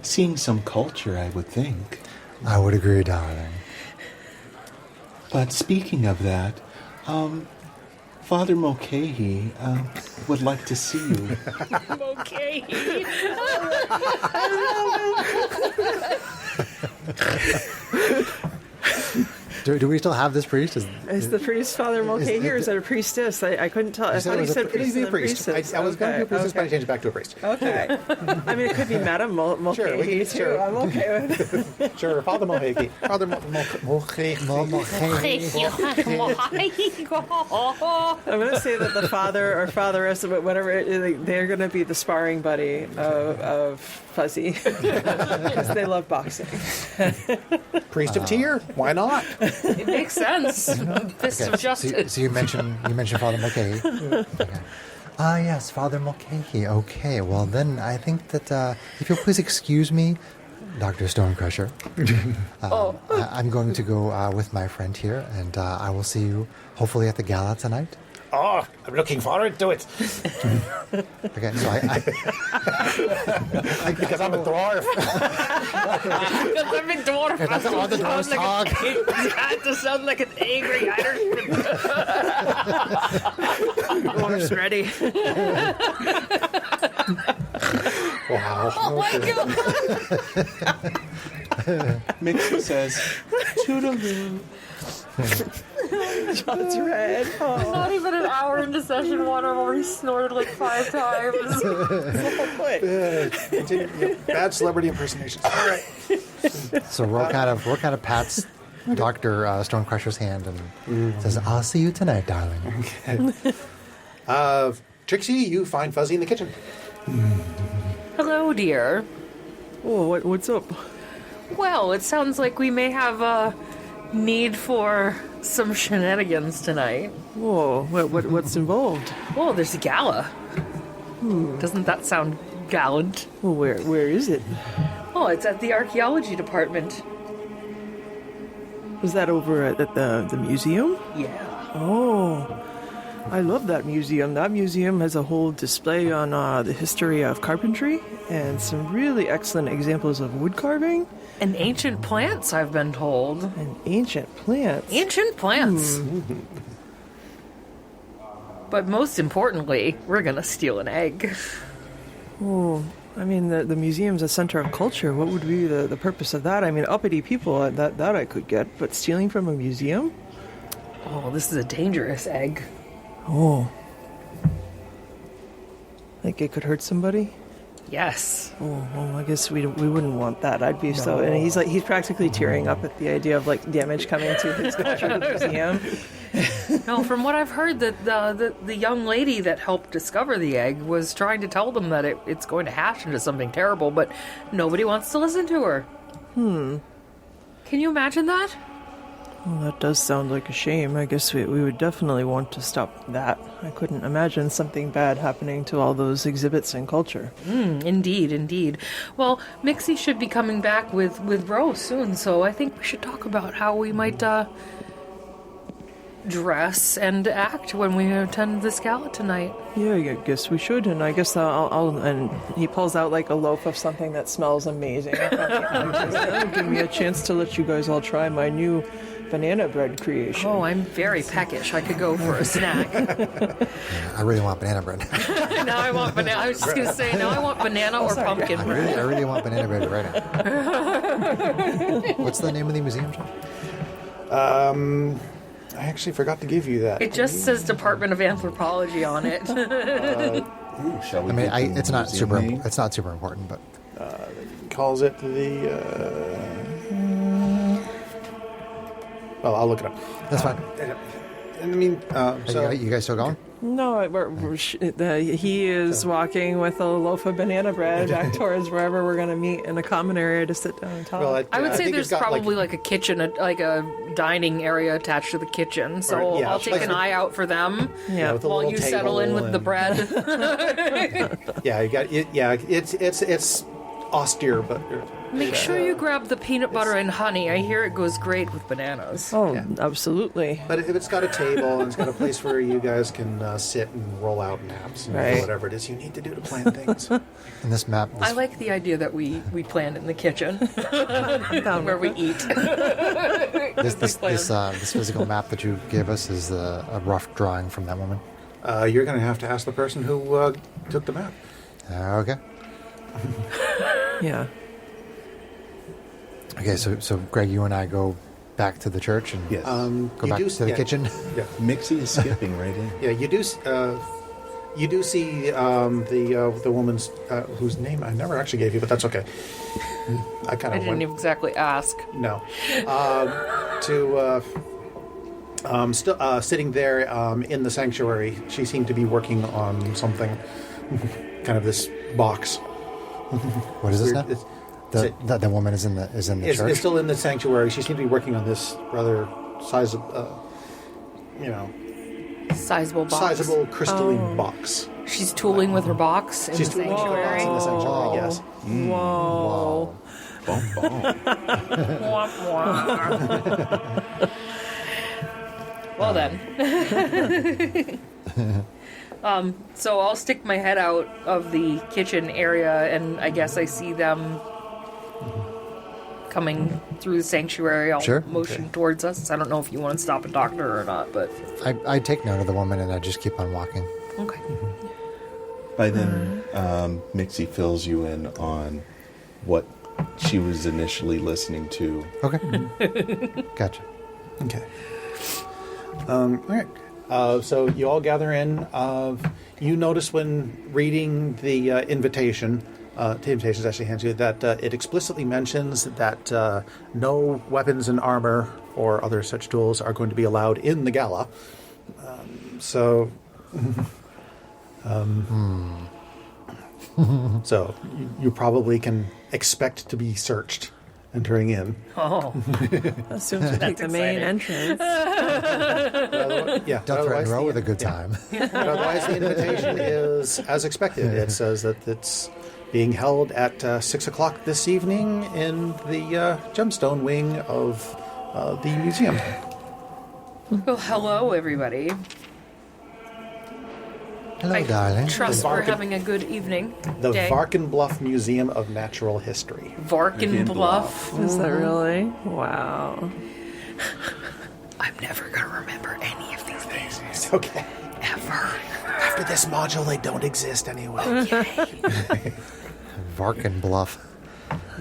C: seeing some culture, I would think.
A: I would agree, darling.
C: But speaking of that, Father Mulcahy would like to see you.
E: Okay.
A: Do we still have this priest?
D: Is the priest Father Mulcahy or is it a priestess? I couldn't tell. I thought he said priest and then priestess.
B: I was going to be a priestess,
D: okay.
B: but I changed it back to a priest.
D: Okay. I mean, it could be Madame Mulcahy
B: Sure, we can-
D: too.
B: sure.
D: I'm okay with it.
B: Sure, Father Mulcahy. Father Mulcahy.
D: I'm going to say that the father or fatheress, whatever, they're going to be the sparring buddy of Fuzzy because they love boxing.
B: Priest of Tyr? Why not?
E: It makes sense. Fist of justice.
A: So you mentioned Father Mulcahy. Okay. Yes, Father Mulcahy. Okay, well then I think that if you'll please excuse me, Dr. Stonecrusher. I'm going to go with my friend here, and I will see you hopefully at the gala tonight.
B: Oh, I'm looking forward to it.
A: Okay, so
B: Because I'm a dwarf.
E: I'm a dwarf.
A: that's all the dwarves talk.
E: That just sounds like an angry Irishman. Dwarf's ready.
B: Wow.
E: Oh my god.
C: Mix says, toodaloo.
D: John's red. Oh,
E: Not even an hour into session one, I've already snorted like 5 times.
B: Bad celebrity impersonations. All right.
A: So Ro kind of pats Dr. Stonecrusher's hand and says, "I'll see you tonight, darling."
B: Trixie, you find Fuzzy in the kitchen.
E: Hello, dear.
D: oh, what's up?
E: Well, it sounds like we may have a need for some shenanigans tonight.
D: Whoa, what's involved?
E: Oh, there's a gala. Doesn't that sound gallant?
D: Well, where is it?
E: Oh, it's at the archaeology department.
D: Was that over at the museum?
E: Yeah.
D: Oh, I love that museum. That museum has a whole display on the history of carpentry and some really excellent examples of wood carving.
E: And ancient plants, I've been told.
D: And ancient plants.
E: Ancient plants. But most importantly, we're gonna steal an egg.
D: Oh, I mean, the museum's a center of culture. What would be the purpose of that? I mean, uppity people, that I could get, but stealing from a museum?
E: Oh, this is a dangerous egg.
D: Oh. Like it could hurt somebody?
E: Yes.
D: Oh, well, I guess we wouldn't want that. I'd be so... And he's practically tearing up at the idea of, like, damage coming to his museum.
E: No, from what I've heard, that the young lady that helped discover the egg was trying to tell them that it's going to hatch into something terrible, but nobody wants to listen to her. Can you imagine that?
D: Well, that does sound like a shame. I guess we would definitely want to stop that. I couldn't imagine something bad happening to all those exhibits and culture.
E: Indeed. Well, Mixie should be coming back with Rose soon, so I think we should talk about how we might dress and act when we attend this gala tonight.
D: Yeah, I guess we should, and I guess and he pulls out like a loaf of something that smells amazing. Give me a chance to let you guys all try my new banana bread creation.
E: Oh, I'm very peckish. I could go for a snack.
A: I really want banana bread.
E: Now I want banana. I was just going to say, now I want banana or pumpkin bread.
A: I really want banana bread right now. What's the name of the museum, John?
B: I actually forgot to give you that.
E: It just says Department of Anthropology on it.
C: Ooh, shall we?
A: I mean,
C: get the
A: it's not
C: museum
A: super.
C: name?
A: It's not super important, but
B: Calls it the. Well, I'll look it up.
A: that's fine.
B: I mean, so
A: You guys still going?
D: No, he is walking with a loaf of banana bread back towards wherever we're going to meet in a common area to sit down and talk.
B: well,
E: I would say
B: think
E: there's
B: it's got,
E: probably like a kitchen, like a dining area attached to the kitchen. So
B: Or, yeah,
E: I'll take
B: like
E: an
B: a-
E: eye out for them
D: yeah.
B: with a
E: while
B: little
E: you settle in
B: table
E: with the
B: and-
E: bread.
B: Yeah, you got it. Yeah, it's austere, but
E: Make sure you grab the peanut butter and honey. I hear it goes great with bananas.
D: Oh,
B: Yeah.
D: absolutely.
B: but if it's got a table and it's got a place where you guys can sit and roll out naps and
D: Right.
B: whatever it is you need to do to plan things.
A: And this map.
E: I like the idea that we plan in the kitchen where we eat.
A: This physical map that you gave us is a rough drawing from that woman.
B: You're going to have to ask the person who took the map.
A: Okay.
D: Yeah.
A: Okay. So Greg, you and I go back to the church and
C: Yes.
A: go
B: You
A: back
B: do-
A: to the
B: yeah.
A: kitchen.
B: Yeah,
C: Mixie is skipping right in.
B: yeah. You do see the woman's whose name I never actually gave you, but that's okay. I kind
E: I
B: of
E: didn't
B: went.
E: exactly ask.
B: No. Still sitting there in the sanctuary, she seemed to be working on something, kind of this box.
A: What is this now?
B: It's-
A: The woman is in the
B: It's
A: church.
B: still in the sanctuary. She seemed to be working on this rather sizable
E: Sizable box.
B: crystalline box.
E: She's tooling with her box in
B: She's
E: the
B: tooling with her box in the sanctuary. Yes.
D: Whoa.
C: Bum, bum.
E: Well then. So I'll stick my head out of the kitchen area, and I guess I see them coming through the sanctuary. I'll
A: Sure.
E: motion towards us. I don't know if you want to stop and talk to her or not, but
A: I take note of the woman and I just keep on walking.
E: okay.
C: By then, Mixie fills you in on what she was initially listening to.
A: Okay. Gotcha.
B: Okay. All right. So you all gather in. You notice when reading the invitation, the invitation actually hands you that it explicitly mentions that no weapons and armor or other such tools are going to be allowed in the gala. So you probably can expect to be searched entering in.
E: Oh,
D: As soon as we take the main entrance.
B: Yeah.
A: Don't threaten Row with a good time.
B: But otherwise, the invitation is as expected. It says that it's being held at 6 o'clock this evening in the gemstone wing of the museum.
E: well, hello everybody.
A: Hello,
E: I
A: darling.
E: trust we're
B: Varkin-
E: having a good evening.
B: The
E: day.
B: Varkenbluff Museum of Natural History.
E: Varkin Bluff.
D: Is that really? Wow.
E: I'm never gonna remember any of these names
B: Okay.
E: ever.
B: After this module, they don't exist anyway.
A: Varkin Bluff.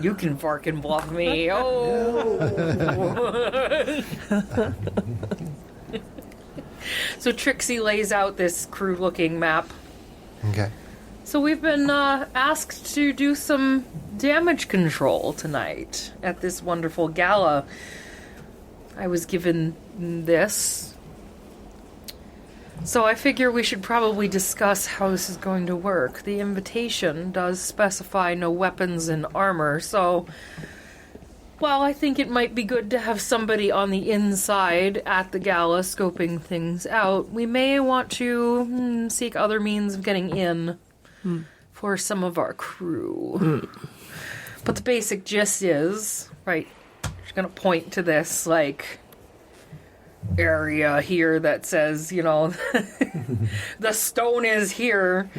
E: You can Varkin Bluff me. Oh. So Trixie lays out this crude-looking map.
A: Okay.
E: So we've been asked to do some damage control tonight at this wonderful gala. I was given this. So I figure we should probably discuss how this is going to work. The invitation does specify no weapons and armor, so... Well, I think it might be good to have somebody on the inside at the gala scoping things out. We may want to seek other means of getting in for some of our crew. But the basic gist is, right, she's going to point to this, like, area here that says, the stone is here.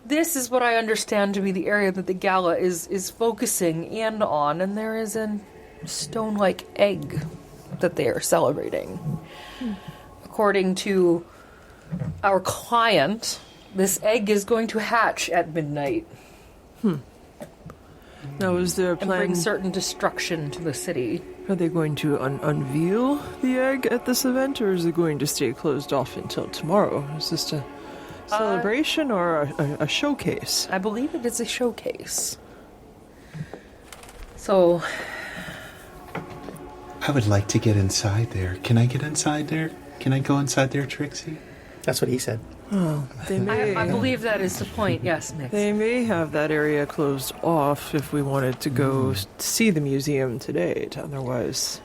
E: This is what I understand to be the area that the gala is focusing in on, and there is a stone-like egg that they are celebrating. According to our client, this egg is going to hatch at midnight.
D: Now, is there a
E: And
D: plan?
E: bring certain destruction to the city.
D: Are they going to unveil the egg at this event, or is it going to stay closed off until tomorrow? Is this a celebration or a showcase?
E: I believe it is a showcase. So,
C: I would like to get inside there. Can I get inside there? Can I go inside there, Trixie?
B: That's what he said.
D: They may.
E: I believe that is the point. Yes, Nick.
D: They may have that area closed off if we wanted to go see the museum today to otherwise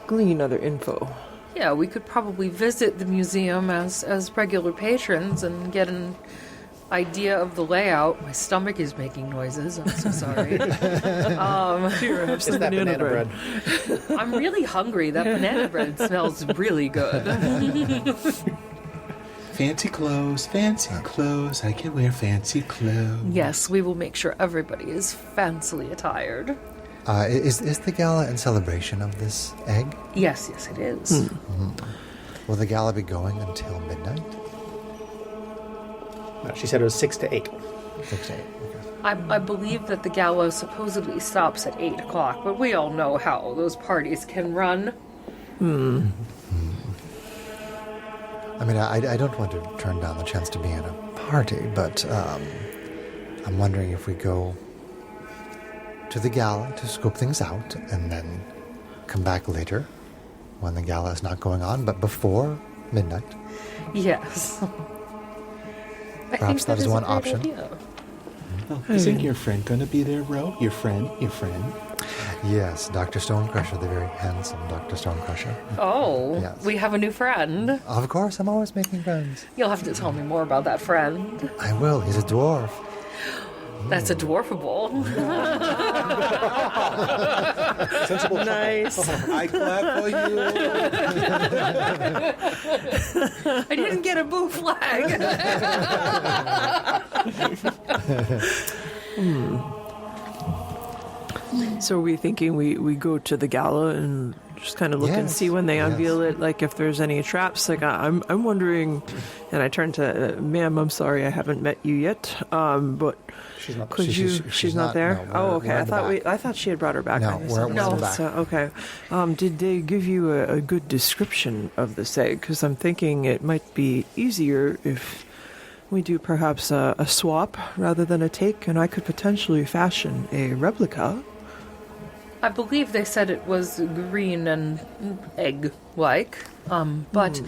D: glean other info.
E: Yeah, we could probably visit the museum as regular patrons and get an idea of the layout. My stomach is making noises. I'm so sorry.
D: Here, have some
B: It's that banana bread.
E: I'm really hungry. That banana bread smells really good.
C: Fancy clothes, I can wear fancy clothes.
E: Yes, we will make sure everybody is fancily attired.
A: Is the gala in celebration of this egg?
E: Yes, it is.
A: Will the gala be going until midnight?
B: No, she said it was 6 to 8.
A: 6 to 8. Okay.
E: I believe that the gala supposedly stops at 8 o'clock, but we all know how those parties can run.
A: I mean, I don't want to turn down the chance to be in a party, but I'm wondering if we go to the gala to scope things out and then come back later when the gala is not going on, but before midnight.
E: Yes. I
A: Perhaps
E: think
A: that is
E: a
A: one
E: great
A: option.
E: idea.
C: Oh, isn't your friend going to be there, Ro? Your friend?
A: Yes, Dr. Stonecrusher, the very handsome Dr. Stonecrusher.
E: Oh,
A: Yes.
E: we have a new friend.
A: Of course, I'm always making friends.
E: You'll have to tell me more about that friend.
A: I will. He's a dwarf.
E: That's a dwarfable.
B: Sensible.
D: Nice.
C: I clap for you.
E: I didn't get a boo flag.
D: So are we thinking we go to the gala and just kind of look and
A: Yes,
D: see when they unveil
A: yes.
D: it, like if there's any traps? Like I'm wondering, and I turn to ma'am. I'm sorry, I haven't met you yet. But
B: She's not.
D: could
A: She's-
D: you?
A: she's
D: She's not
A: not-
D: there.
A: no, we're-
D: Oh, okay.
A: we're
D: I
A: in the
D: thought
A: back.
D: I thought she had brought her back.
A: No,
D: I
A: we're in the back.
D: So, okay. Did they give you a good description of this egg? Because I'm thinking it might be easier if we do perhaps a swap rather than a take, and I could potentially fashion a replica.
E: I believe they said it was green and egg-like, but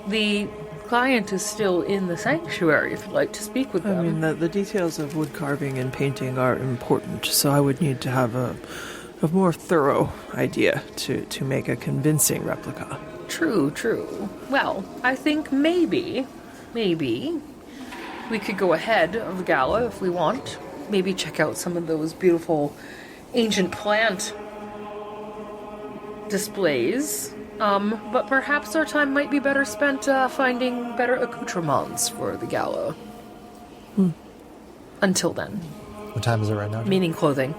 E: the client is still in the sanctuary if you'd like to speak with
D: I
E: them.
D: mean, the details of wood carving and painting are important, so I would need to have a more thorough idea to make a convincing replica.
E: True. Well, I think maybe we could go ahead of the gala if we want. Maybe check out some of those beautiful ancient plant displays. But perhaps our time might be better spent finding better accoutrements for the gala. Until then,
A: What time is it right now? Jim?
E: meaning clothing.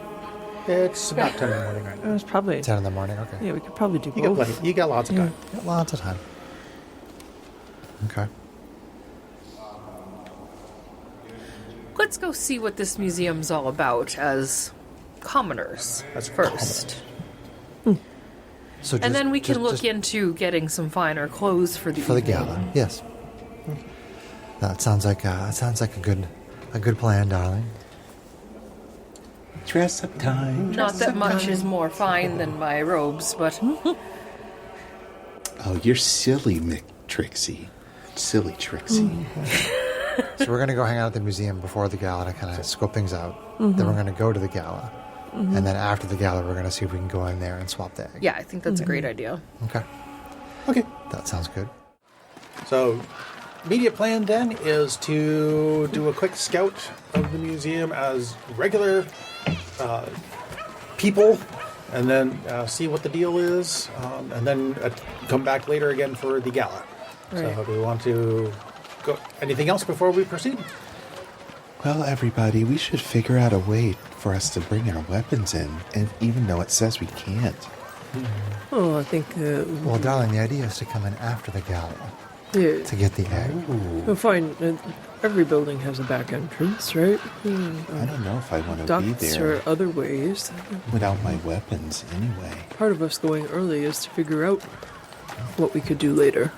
B: It's about 10 in the morning right
D: It
B: now.
D: was probably
A: 10 in the morning, okay.
D: yeah. We could probably do
B: You got
D: both.
B: plenty. You got lots of time.
A: Got lots of time. Okay.
E: Let's go see what this museum's all about as commoners
B: As
E: first.
A: So
E: And then we can
A: just-
E: look
A: just
E: into getting some finer clothes for the
A: for the
E: evening.
A: gala. Yes. That sounds like a good plan, darling.
C: Dress up time.
E: Not that much is more fine than my robes, but
C: Oh, you're silly, Trixie. Silly Trixie.
A: So we're gonna go hang out at the museum before the gala to kind of scope things out. Then we're gonna go to the gala, and then after the gala, we're gonna see if we can go in there and swap the egg.
E: yeah, I think that's a great idea.
A: Okay.
B: Okay.
A: That sounds good.
B: So, immediate plan then is to do a quick scout of the museum as regular people and then see what the deal is, and then come back later again for the gala.
D: Right.
B: So do we want to go? Anything else before we proceed?
C: Well, everybody, we should figure out a way for us to bring our weapons in, and even though it says we can't.
D: Oh, I think
A: Well, darling, the idea is to come in after the gala
D: yeah,
A: to get the egg.
D: we'll find every building has a back entrance, right?
C: I don't know if I want to be
D: Ducts
C: there
D: or other ways.
C: without my weapons anyway.
D: Part of us going early is to figure out what we could do later.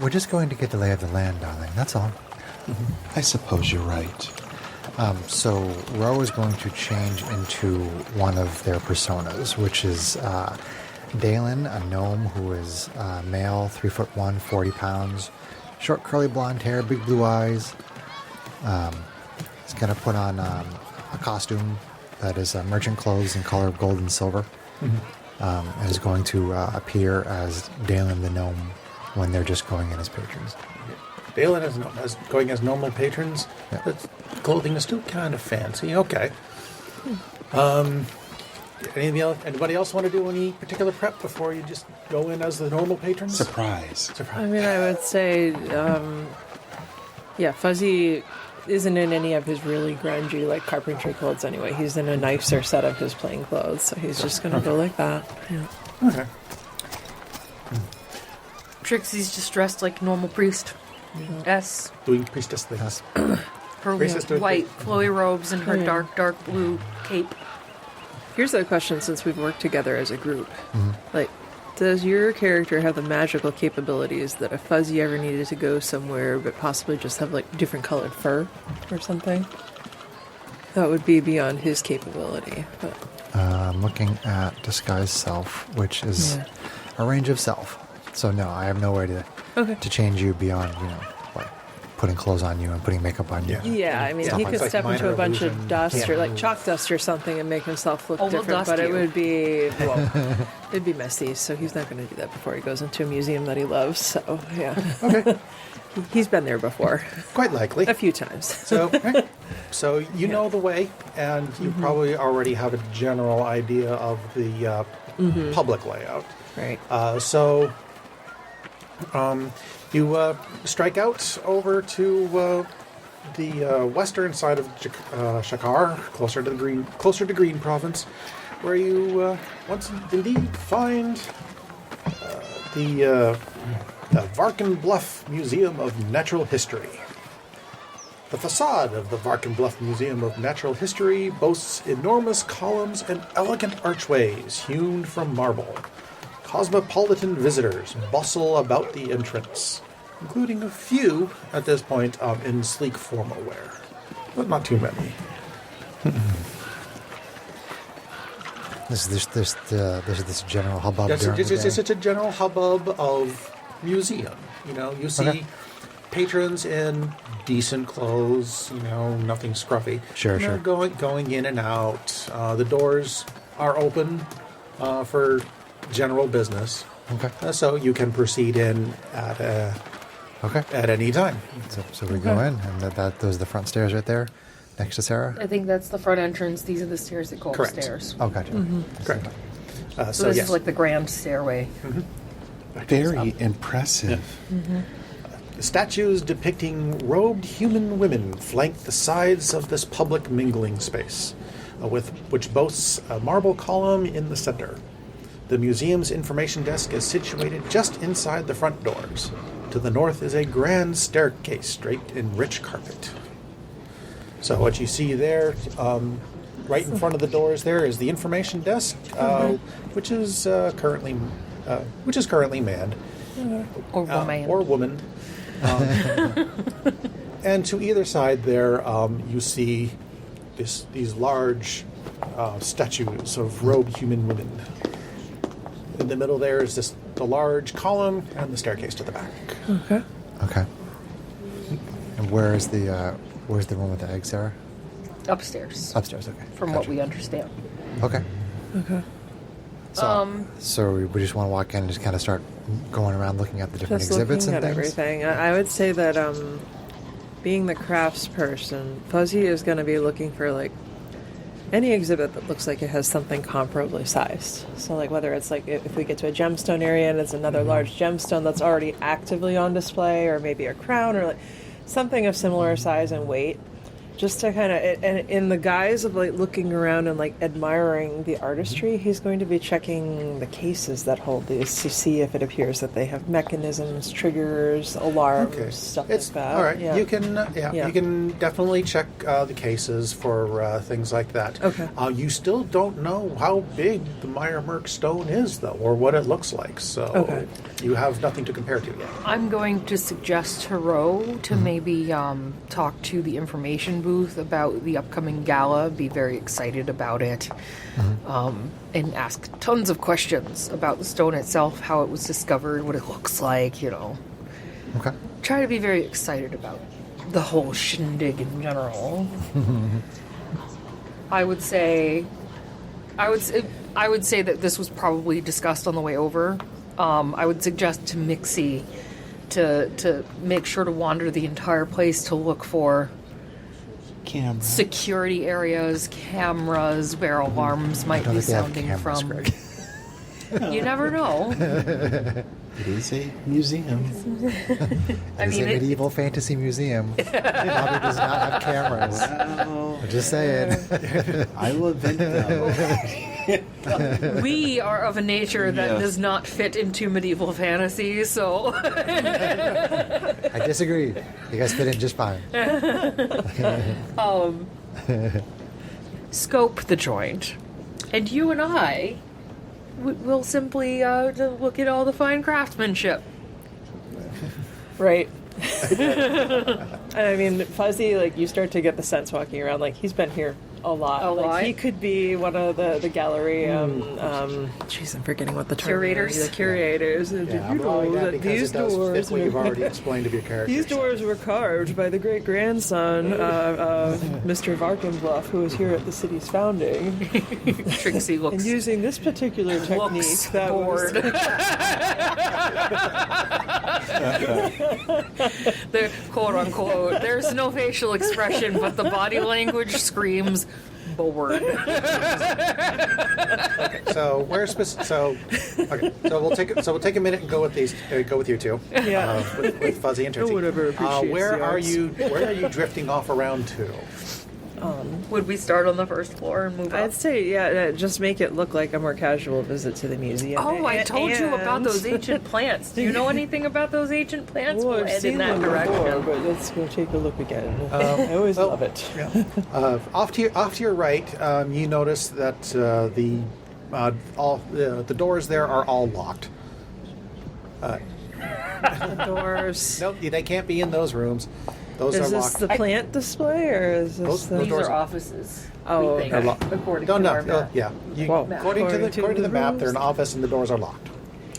A: We're just going to get the lay of the land, darling. That's all.
C: I suppose you're right.
A: So Ro is going to change into one of their personas, which is Dalen, a gnome who is male, 3'1", 40 pounds, short curly blonde hair, big blue eyes. He's going to put on a costume that is merchant clothes in color of gold and silver, and is going to appear as Dalen the gnome when they're just going in as patrons.
B: Dalen is going as normal patrons.
A: Yeah.
B: But clothing is still kind of fancy. Okay. Anybody else want to do any particular prep before you just go in as the normal patrons?
C: Surprise.
D: I mean, I would say, Fuzzy isn't in any of his really grungy, like, carpentry clothes anyway. He's in a nicer set of his plain clothes, so he's just going to go like that. Yeah.
B: Okay.
E: Trixie's just dressed like a normal priest. S.
B: Doing priestess things.
E: Her
B: Priestess doing
E: white flowy robes and her
D: Yeah.
E: dark blue cape.
D: Here's a question, since we've worked together as a group. Like, does your character have the magical capabilities that if Fuzzy ever needed to go somewhere, but possibly just have, like, different colored fur or something? That would be beyond his capability. But
A: I'm looking at disguise self, which is a range of self. So no, I have no way to change you beyond, like putting clothes on you and putting makeup on you.
D: yeah, I mean,
A: Stuff
D: he
A: like
D: could
A: that.
D: step into
B: minor
D: a bunch
B: illusion.
D: of dust
B: Yeah.
D: or like chalk dust or something and make himself look
E: Oh, we'll
D: different,
E: dust
D: but it
E: you.
D: would be, well, it'd be messy, so he's not going to do that before he goes into a museum that he loves, so yeah.
B: Okay.
D: He's been there before,
B: Quite likely.
D: a few times.
B: So you know the way, and you probably already have a general idea of the public layout.
D: Right.
B: You strike out over to the western side of Shakar, closer to Green Province, where you once indeed find the Varken Bluff Museum of Natural History. The facade of the Varken Bluff Museum of Natural History boasts enormous columns and elegant archways hewn from marble. Cosmopolitan visitors bustle about the entrance, including a few, at this point, in sleek formal wear. But not too many.
A: There's this general hubbub
B: Yes,
A: during the day.
B: it's a general hubbub of museum. You see
A: Okay.
B: patrons in decent clothes, nothing scruffy.
A: Sure,
B: And they're
A: sure.
B: going in and out. The doors are open for general business.
A: Okay.
B: So you can proceed in at
A: Okay.
B: any time.
A: So we go in, and those are the front stairs right there, next to Sarah.
E: I think that's the front entrance. These are the stairs that go
B: Correct.
E: upstairs.
A: Oh, gotcha.
B: Correct.
E: So this
B: yes.
E: is like the grand stairway.
C: Very impressive.
B: Statues depicting robed human women flank the sides of this public mingling space, which boasts a marble column in the center. The museum's information desk is situated just inside the front doors. To the north is a grand staircase draped in rich carpet. So what you see there, right in front of the doors, there is the information desk, which is currently manned.
E: Or woman.
B: Or woman. And to either side there, you see these large statues of robed human women. In the middle there is the large column and the staircase to the back.
D: Okay.
A: Okay. And where's the room with the egg, Sarah?
E: Upstairs,
A: Upstairs. Okay.
E: from what we understand.
A: Okay.
D: Okay.
A: So we just want to walk in and just kind of start going around looking at the different
D: Just
A: exhibits
D: looking
A: and
D: at
A: things.
D: everything. I would say that being the crafts person, Fuzzy is going to be looking for like any exhibit that looks like it has something comparably sized. So, like, whether it's like if we get to a gemstone area and it's another large gemstone that's already actively on display, or maybe a crown, or like something of similar size and weight, just to kind of, and in the guise of like looking around and like admiring the artistry, he's going to be checking the cases that hold these to see if it appears that they have mechanisms, triggers, alarms, stuff like that.
B: All right.
D: Yeah.
B: You can, you can definitely check the cases for things like that.
D: Okay.
B: You still don't know how big the Meyer Merc stone is, though, or what it looks like. So you have nothing to compare to yet.
E: I'm going to suggest to Ro to maybe talk to the information booth about the upcoming gala, be very excited about it, and ask tons of questions about the stone itself, how it was discovered, what it looks like, you know.
A: Okay.
E: Try to be very excited about the whole shindig in general. I would say that this was probably discussed on the way over. I would suggest to Mixie to make sure to wander the entire place to look for
C: Camera.
E: security areas, cameras, where alarms might be sounding from. You never know.
C: It is a museum.
A: It's a medieval fantasy museum. It probably does not have cameras.
C: Well,
A: I'm just saying.
C: I will invent them.
E: We are of a nature that
C: Yes.
E: does not fit into medieval fantasy, so
A: I disagree. You guys fit in just fine.
E: scope the joint. And you and I will simply look at all the fine craftsmanship.
D: Right. I mean, Fuzzy, like, you start to get the sense walking around, like, he's been here a lot.
E: A lot?
D: He could be one of the gallery, jeez, I'm forgetting what the term
E: Curators?
D: is. The curators. Did
B: Yeah,
D: you
B: I'm allowing
D: know
B: that
D: that
B: because
D: these
B: it does
D: doors
B: fit what you've
D: were...
B: already explained of your characters.
D: These doors were carved by the great-grandson of Mr. Varkenbluff, who was here at the city's founding.
E: Trixie
D: And
E: looks
D: using this particular technique that
E: bored.
D: was...
E: The quote unquote. There's no facial expression, but the body language screams bored.
B: So we'll take a minute and go with these. Go with you two.
D: Yeah.
B: With Fuzzy and Trixie.
D: Whatever appreciates
B: Where
D: the
B: are
D: arts.
B: you? Where are you drifting off around to?
E: Would we start on the first floor and move up?
D: I'd say, just make it look like a more casual visit to the museum.
E: Oh, I told you about those ancient plants. Do you know anything about those ancient plants?
D: Well,
E: We'll
D: I've
E: head
D: seen
E: in that
D: them
E: direction.
D: before, but let's go take a look again. I always love it.
B: Off to your right, you notice that the doors there are all locked.
D: The doors.
B: Nope, they can't be in those rooms. Those
D: Is
B: are
D: this
B: locked.
D: the plant display, or is this
B: Those
D: the...
E: These
B: doors
E: are offices.
D: Oh,
E: we think,
B: They're locked.
E: according
B: No,
E: to
B: no,
E: our map.
B: yeah.
D: Whoa.
B: According to the map,
D: rules?
B: they're an office and the doors are locked.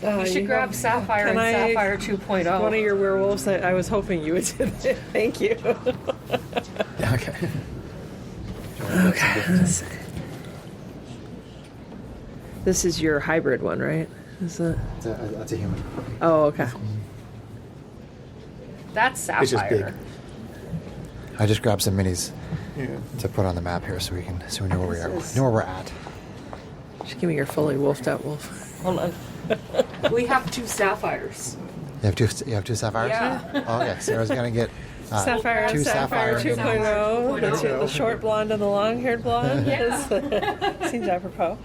E: You should grab Sapphire
D: Can
E: and
D: I-
E: Sapphire 2.0.
D: One of your werewolves, I was hoping you would do that. Thank you.
B: Okay.
D: Okay. This is your hybrid one, right? Is it?
A: That's a human.
D: Oh, okay.
E: That's
B: It's just big.
E: Sapphire.
A: I just grabbed some minis
B: Yeah.
A: to put on the map here so we know where we are. Know where we're at.
D: Just give me your fully wolfed out wolf.
E: Hold on. We have 2 Sapphires.
A: You have two sapphires?
E: Yeah.
A: Oh, okay. Sarah's gonna get
D: Sapphire and
A: two
D: Sapphire
A: Sapphire
D: 2.0. That's it, the short blonde and the long haired blonde.
E: Yeah.
D: Seems apropos.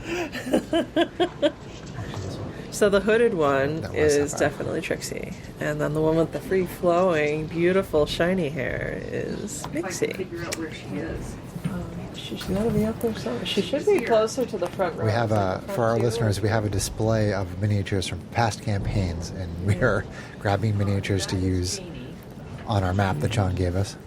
D: So the hooded one
A: That was
D: is
A: Sapphire.
D: definitely Trixie. And then the one with the free flowing, beautiful, shiny hair is
E: If I can
D: Mixie.
E: figure out where she is.
D: She's got to be up there somewhere. She should be closer to the front row.
A: We have for our
D: Too.
A: listeners, we have a display of miniatures from past campaigns, and we are grabbing miniatures to use on our map that John gave us.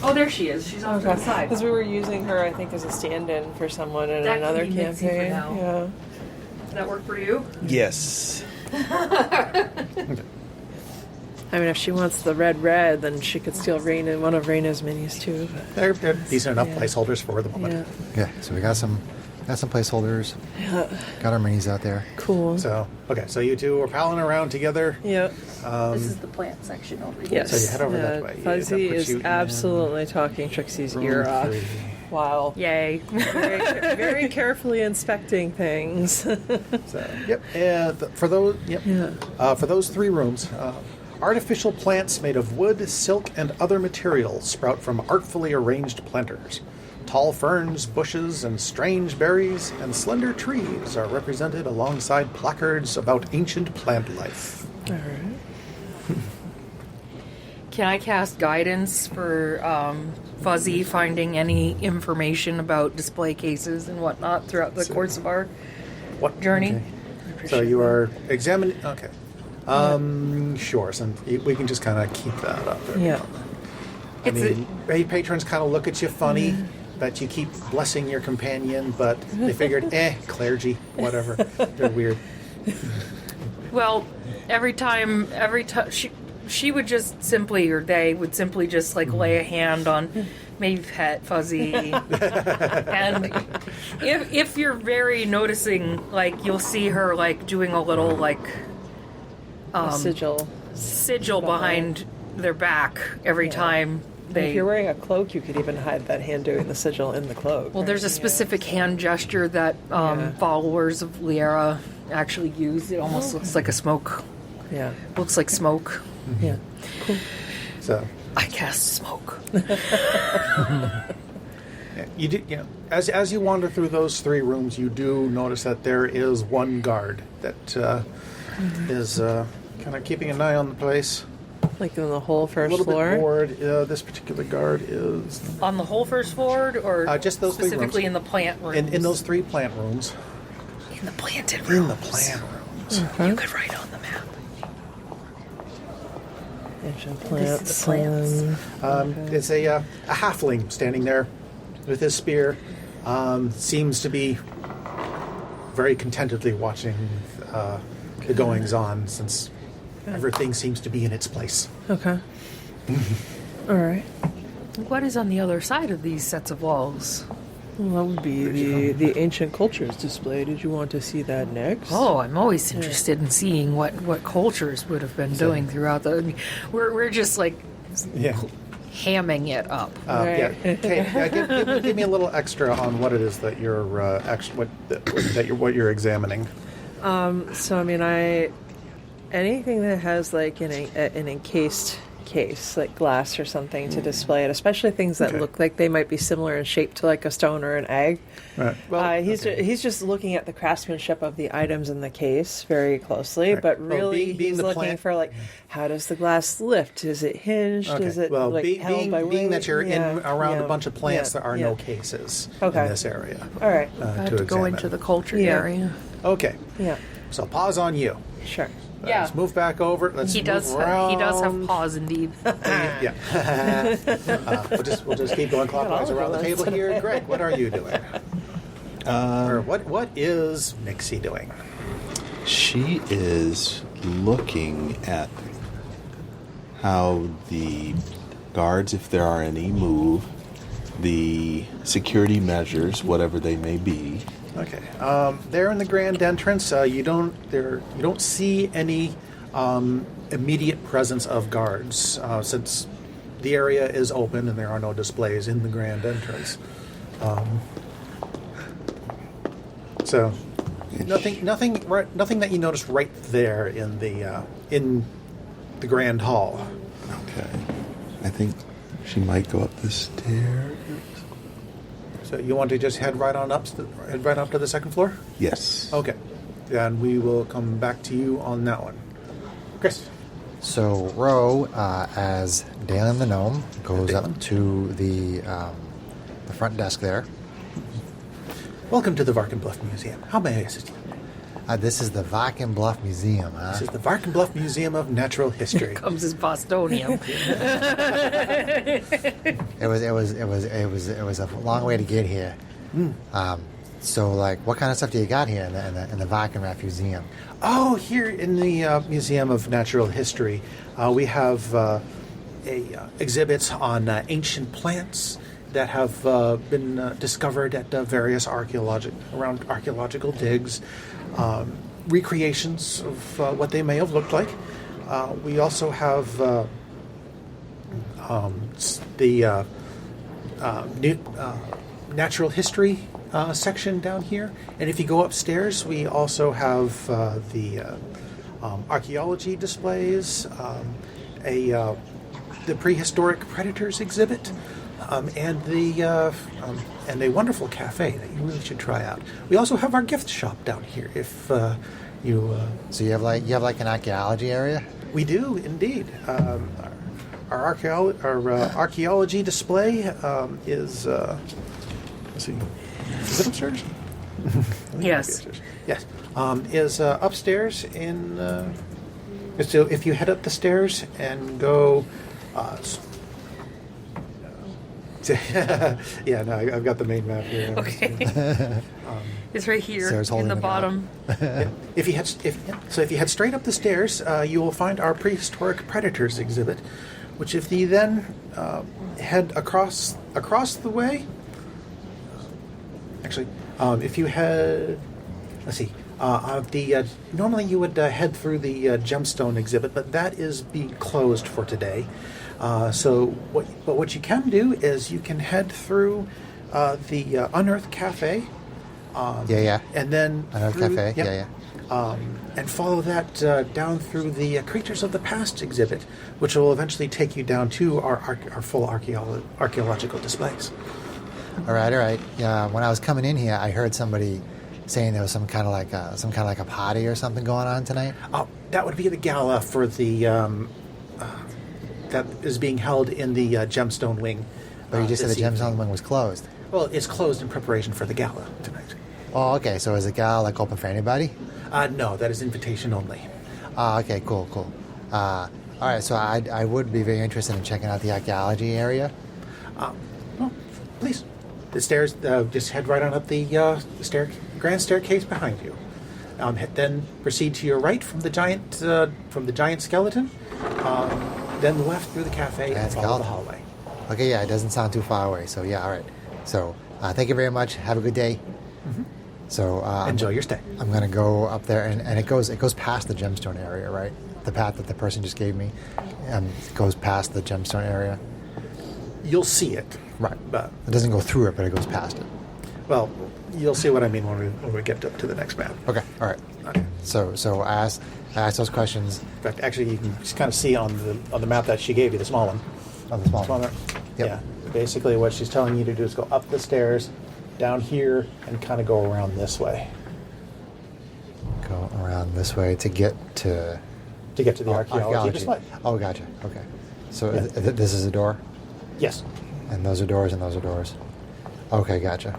E: Oh, there she is. She's off to the side.
D: Because we were using her, I think, as a stand-in for someone in
E: That can
D: another
E: be Mixie for
D: campaign.
E: now.
D: Yeah.
E: Does that work for you?
C: Yes.
D: I mean, if she wants the red, then she could steal Raina, one of Raina's minis too. But,
B: They're decent enough
D: Yeah.
B: placeholders for the moment.
D: yeah.
A: Yeah, so we got some Got some placeholders. Got our minis out there.
D: Cool.
B: So, okay, so you two are palling around together.
D: Yep.
E: This is the plant section over here.
D: Yes.
B: So you head over that way.
D: Fuzzy
B: That puts
D: is
B: you in
D: absolutely talking Trixie's
B: room
D: ear off
B: 3.
D: while
E: Yay.
D: very carefully inspecting things.
B: So, yep. For those, for those 3 rooms, artificial plants made of wood, silk, and other materials sprout from artfully arranged planters. Tall ferns, bushes, and strange berries and slender trees are represented alongside placards about ancient plant life.
D: All right.
E: Can I cast guidance for Fuzzy finding any information about display cases and whatnot throughout the course of our journey?
B: Okay. So you are examining. Okay. Sure. So we can just kind of keep that up there.
D: Yeah.
B: I mean, patrons kind of look at you funny that you keep blessing your companion, but they figured, clergy, whatever. They're weird.
E: Well, every time she would just simply, or they would simply just like lay a hand on maybe pet Fuzzy, and if you're very noticing, like you'll see her like doing a little like sigil behind their back every time.
D: If you're wearing a cloak, you could even hide that hand doing the sigil in the cloak.
E: Well, there's a specific hand gesture that followers of Liera actually use. It almost looks like a smoke.
D: Yeah.
E: Looks like smoke.
D: Yeah. Cool.
B: So
E: I cast smoke.
B: you do. You know, as you wander through those 3 rooms, you do notice that there is one guard that is kind of keeping an eye on the place.
D: Like in the whole first
B: A little
D: floor?
B: bit bored. This particular guard is
E: On the whole first floor, or
B: just those 3
E: specifically
B: rooms.
E: in the plant rooms?
B: In those 3 plant rooms.
E: In the planted rooms.
B: In the plant rooms.
E: You could write on the map.
D: Ancient
E: This is the plants.
B: It's a halfling standing there with his spear. Seems to be very contentedly watching the goings on, since everything seems to be in its place.
D: Okay. All right.
E: What is on the other side of these sets of walls?
D: Well, that would be the ancient cultures display. Did you want to see that next?
E: Oh, I'm always interested in seeing what cultures would have been doing throughout the. I mean, we're just like hamming it up.
D: Right.
B: Okay, give me a little extra on what it is that you're what you're examining.
D: So I mean, anything that has like an encased case, like glass or something, to display it, especially things that look like they might be similar in shape to like a stone or an egg.
B: Right. Well,
D: he's just looking at the craftsmanship of the items in the case very closely,
B: Right.
D: but
B: Well,
D: really
B: being
D: he's
B: the
D: looking
B: plant-
D: for like, how does the glass lift? Is it hinged?
B: Okay.
D: Is it
B: well,
D: like held by
B: being
D: weight?
B: that you're around a bunch of plants,
D: Yeah.
B: there are
D: Yeah.
B: no cases
D: Okay.
B: in this area.
D: All right.
E: I have
B: to
E: to go
B: examine.
E: into the culture
D: Yeah.
E: area.
B: Okay.
D: Yeah.
B: So pause on you.
D: Sure.
E: Yeah.
B: Let's move back over. Let's
E: He does.
B: move around.
E: He does have paws, indeed.
B: Yeah. We'll just keep going clockwise
D: all
B: around the
D: of
B: table
D: those.
B: here. Greg, what are you doing? Or what is Nixie doing?
C: She is looking at how the guards, if there are any, move, the security measures, whatever they may be.
B: Okay. There in the grand entrance, you don't see any immediate presence of guards since the area is open and there are no displays in the grand entrance. So nothing that you notice right there in the grand hall.
C: Okay. I think she might go up the stairs.
B: So you want to just head right up to the second floor?
C: Yes.
B: Okay. Then we will come back to you on that one. Chris.
A: So Ro, as Dalen the gnome, goes up to the front desk there.
B: Welcome to the Varkenbluff Museum. How may I assist you?
A: This is the Vaken Bluff Museum, huh?
B: This is the Varkenbluff Museum of Natural History.
E: Comes his Bostonium.
A: It was a long way to get here. So, like, what kind of stuff do you got here in the Vakenrath Museum?
B: Oh, here in the Museum of Natural History, we have exhibits on ancient plants that have been discovered at various archaeological digs, recreations of what they may have looked like. We also have the natural history section down here, and if you go upstairs, we also have the archaeology displays, the prehistoric predators exhibit, and a wonderful cafe that you really should try out. We also have our gift shop down here. If you
A: So you have like an archaeology area?
B: we do indeed. Our archaeology display is. Let's see. Is it upstairs?
E: Yes.
B: Yes. Is upstairs in. So if you head up the stairs and go. Yeah, no, I've got the main map here.
E: Okay. It's right here
A: Sarah's
E: in
A: holding
E: the
A: it out.
E: bottom.
B: If you head straight up the stairs, you will find our prehistoric predators exhibit, which if you then head across the way. Actually, if you head, let's see, normally you would head through the gemstone exhibit, but that is being closed for today. What you can do is you can head through the Unearthed Cafe. And then
A: Unearthed
B: through-
A: Cafe.
B: yep. And follow that down through the Creatures of the Past exhibit, which will eventually take you down to our full archaeological displays.
A: All right. Yeah, when I was coming in here, I heard somebody saying there was some kind of like a party or something going on tonight.
B: That would be the gala for the that is being held in the gemstone wing.
A: But you just said
B: this
A: the gemstone
B: evening.
A: wing was closed.
B: Well, it's closed in preparation for the gala tonight.
A: Oh, okay. So is the gala like open for anybody?
B: No, that is invitation only.
A: Okay, cool. All right, so I would be very interested in checking out the archaeology area.
B: Well, please. The stairs, just head right on up the grand staircase behind you. Then proceed to your right from the giant skeleton. Then left through the cafe and follow the hallway.
A: Okay, yeah, it doesn't sound too far away. So yeah, all right. So thank you very much. Have a good day.
B: Mm-hmm.
A: So
B: Enjoy your stay.
A: I'm gonna go up there, and it goes past the gemstone area, right? The path that the person just gave me goes past the gemstone area.
B: You'll see it.
A: Right.
B: But
A: It doesn't go through it, but it goes past it.
B: well, you'll see what I mean when we get to the next map.
A: Okay. All right.
B: Okay.
A: So I asked those questions
B: In fact, actually, you can just kind of see on the map that she gave you, the small one.
A: on the small
B: Small
A: one.
B: map.
A: Yep.
B: Yeah. Basically, what she's telling you to do is go up the stairs, down here, and kind of go around this way
A: Go around this way to get to
B: to get to the archaeology display.
A: Oh, gotcha. Okay. So
B: Yeah.
A: this is a door,
B: Yes,
A: and those are doors, and those are doors. Okay, gotcha.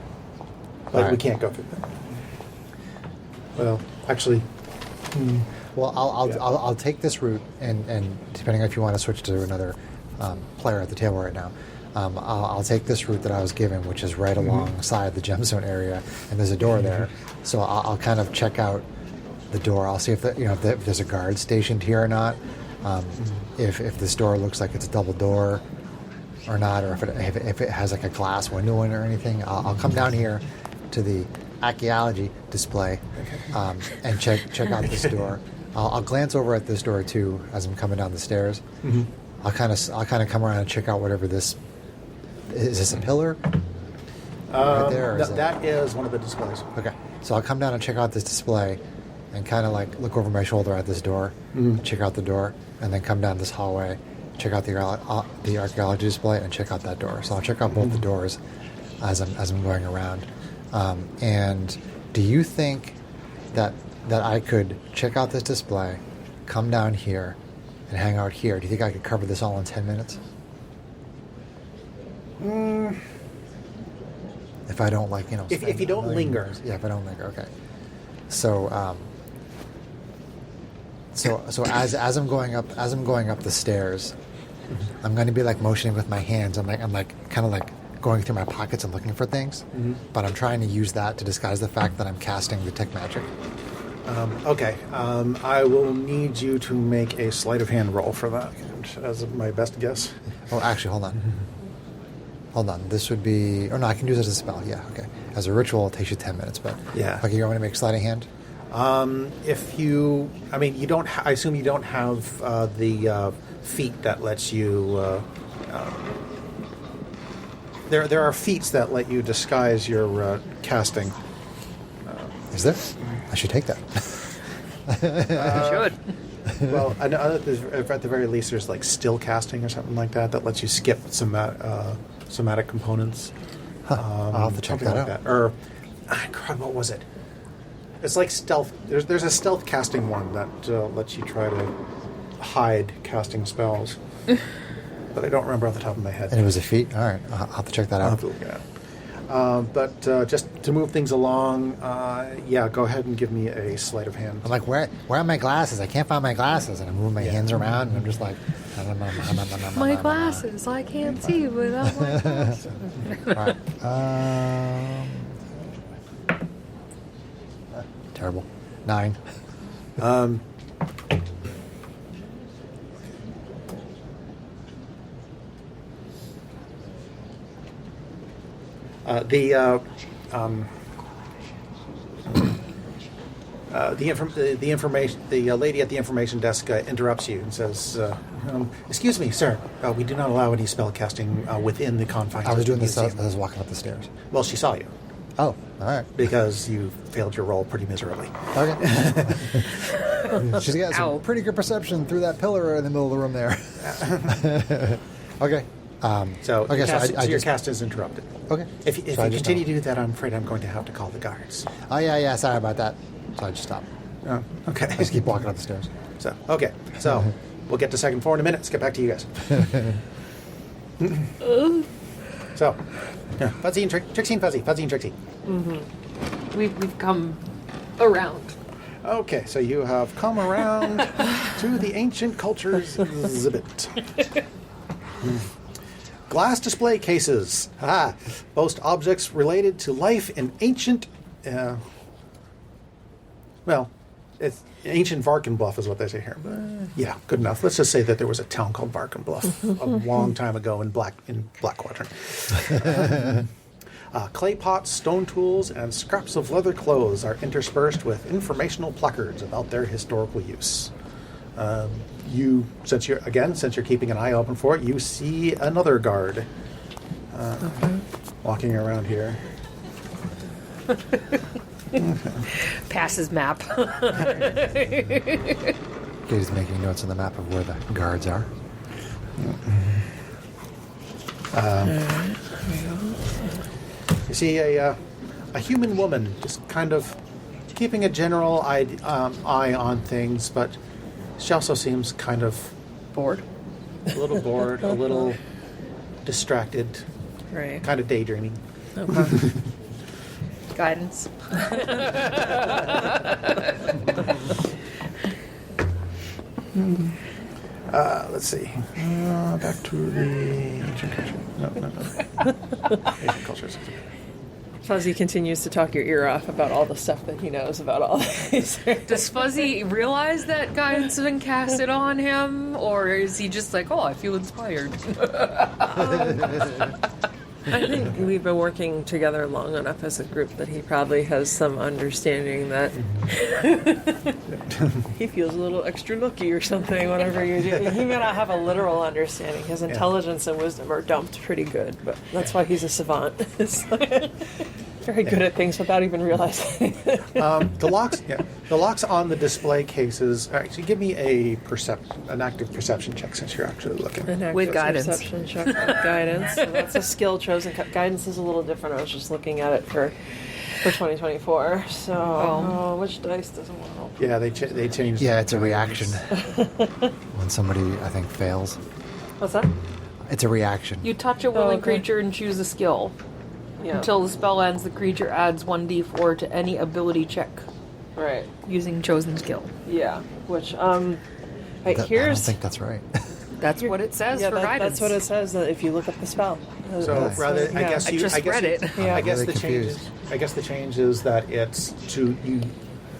B: but we
A: Alright.
B: can't go through that. Well, actually,
A: Well,
B: Yeah.
A: I'll take this route, and depending on if you want to switch to another player at the table right now, I'll take this route that I was given, which is right alongside the gemstone area, and there's a door there. So I'll kind of check out the door. I'll see if if there's a guard stationed here or not. If this door looks like it's a double door or not, or if it has like a glass window in it or anything, I'll come down here to the archaeology display and check out this door. I'll glance over at this door too as I'm coming down the stairs. I'll kind of come around and check out whatever this is. This a pillar right there? Or is
B: that is one of the displays.
A: Okay, so I'll come down and check out this display, and kind of like look over my shoulder at this door, check out the door, and then come down this hallway, check out the archaeology display, and check out that door. So I'll check out both the doors as I'm going around. And do you think that I could check out this display, come down here, and hang out here? Do you think I could cover this all in 10 minutes? If I don't
B: If
A: spend
B: you don't
A: a million
B: linger.
A: years. Yeah, if I don't linger, okay. So so as I'm going up the stairs, I'm going to be like motioning with my hands. I'm like kind of like going through my pockets and looking for things, but I'm trying to use that to disguise the fact that I'm casting detect magic.
B: Okay, I will need you to make a sleight of hand roll for that, as my best guess.
A: Oh, actually, hold on. hold on. This would be... Oh, no, I can use it as a spell. Yeah, okay. As a ritual, it takes you 10 minutes, but...
B: Yeah.
A: Okay, you want me to make sleight of hand?
B: If you... I mean, you don't... I assume you don't have the feat that lets you... There are feats that let you disguise your casting.
A: Is there? I should take that.
E: Should.
B: Well, I know that at the very least there's like still casting or something like that lets you skip somatic components.
A: I'll have to check
B: something
A: that
B: like
A: out.
B: that. Or, God, what was it? It's like stealth. There's a stealth casting one that lets you try to hide casting spells. But I don't remember off the top of my head.
A: And it was a feat? All right, I'll have to check that
B: I'll
A: out.
B: have to look it up. But just to move things along, yeah, go ahead and give me a sleight of hand.
A: I'm like, where are my glasses? I can't find my glasses. And I'm moving my hands around, and I'm just like...
E: My glasses. I can't see without my glasses.
A: All right. Terrible. 9.
B: The lady at the information desk interrupts you and says, "Excuse me, sir. We do not allow any spell casting within the confines."
A: I was
B: of
A: doing
B: the
A: this as
B: museum."
A: I was walking up the stairs.
B: Well, she saw you
A: Oh, all right.
B: because you failed your roll pretty miserably.
A: Okay. She's got
E: Ow.
A: some pretty good perception through that pillar in the middle of the room there. Okay.
B: So,
A: okay,
B: your cast,
A: I
B: so your
A: just-
B: cast is interrupted.
A: Okay.
B: If you
A: So I just
B: continue to
A: know.
B: do that, I'm afraid I'm going to have to call the guards.
A: Oh, yeah, sorry about that. So I just stopped.
B: Oh, okay.
A: I just keep walking up the stairs.
B: So, okay. So, we'll get to second floor in a minute. Let's get back to you guys. So, yeah, Fuzzy and Trixie and Fuzzy. Fuzzy and Trixie.
E: We've come around.
B: Okay, so you have come around to the ancient cultures exhibit. Glass display cases. Boast objects related to life in ancient... well, it's ancient Varkenbluff is what they say here. Yeah, good enough. Let's just say that there was a town called Varkenbluff a long time ago in Black Quadrant. Clay pots, stone tools, and scraps of leather clothes are interspersed with informational placards about their historical use. Since you're keeping an eye open for it, you see another guard walking around here.
E: Pass his map.
A: Katie's making notes on the map of where the guards are.
B: You see a human woman just kind of keeping a general eye on things, but she also seems kind of
E: Bored.
B: a little bored, a little distracted,
D: Right.
B: kind of daydreaming.
D: Okay.
E: Guidance.
B: Let's see. Back to the ancient culture. No. Ancient cultures.
D: Fuzzy continues to talk your ear off about all the stuff that he knows about all these.
E: Does Fuzzy realize that guidance has been casted on him, or is he just like, oh, I feel inspired?
D: I think we've been working together long enough as a group that he probably has some understanding that he feels a little extra looky or something, whatever you're doing. He may not have a literal understanding. His intelligence and wisdom are dumped pretty good, but that's why he's a savant. It's like, very good at things without even realizing it.
B: The locks on the display cases. Actually, give me an active perception check since you're actually looking.
D: An active
E: With guidance.
D: Perception check with guidance. So that's a skill chosen. Guidance is a little different. I was just looking at it for 2024. So, which dice doesn't want to help?
B: Yeah, they changed.
A: Yeah, it's a reaction when somebody, I think, fails.
D: What's that?
A: It's a reaction.
E: You touch a willing
D: okay.
E: creature and choose a skill.
D: Yeah.
E: Until the spell ends, the creature adds 1d4 to any ability check
D: Right.
E: using chosen skill.
D: Yeah. Which, right,
A: I don't
D: here's...
A: think that's right.
E: That's what it says
D: yeah,
E: for guidance.
D: that's what it says that if you look up the spell.
B: So rather, I
D: yeah.
B: guess
E: I
B: you.
E: just
B: I guess
E: read
B: you-
E: it.
D: Yeah.
B: I guess
A: Really
B: the change.
A: confused.
B: I guess the change is that it's to you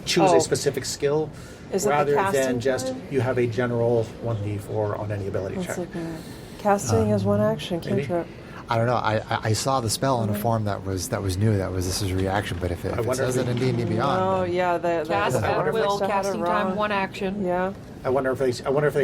B: choose
D: Oh.
B: a specific skill
D: Is it the
B: rather
D: casting
B: than just
D: part?
B: you have a general 1d4 on any ability
D: It's
B: check.
D: like casting is one action,
B: maybe.
D: cantrip.
A: I don't know. I saw the spell in a form that was new. This is a reaction. But if it says it in D&D Beyond,
D: Oh yeah,
E: Cast
D: the
E: at will,
D: had it
E: casting
D: wrong.
E: time 1 action.
D: Yeah.
B: I wonder if they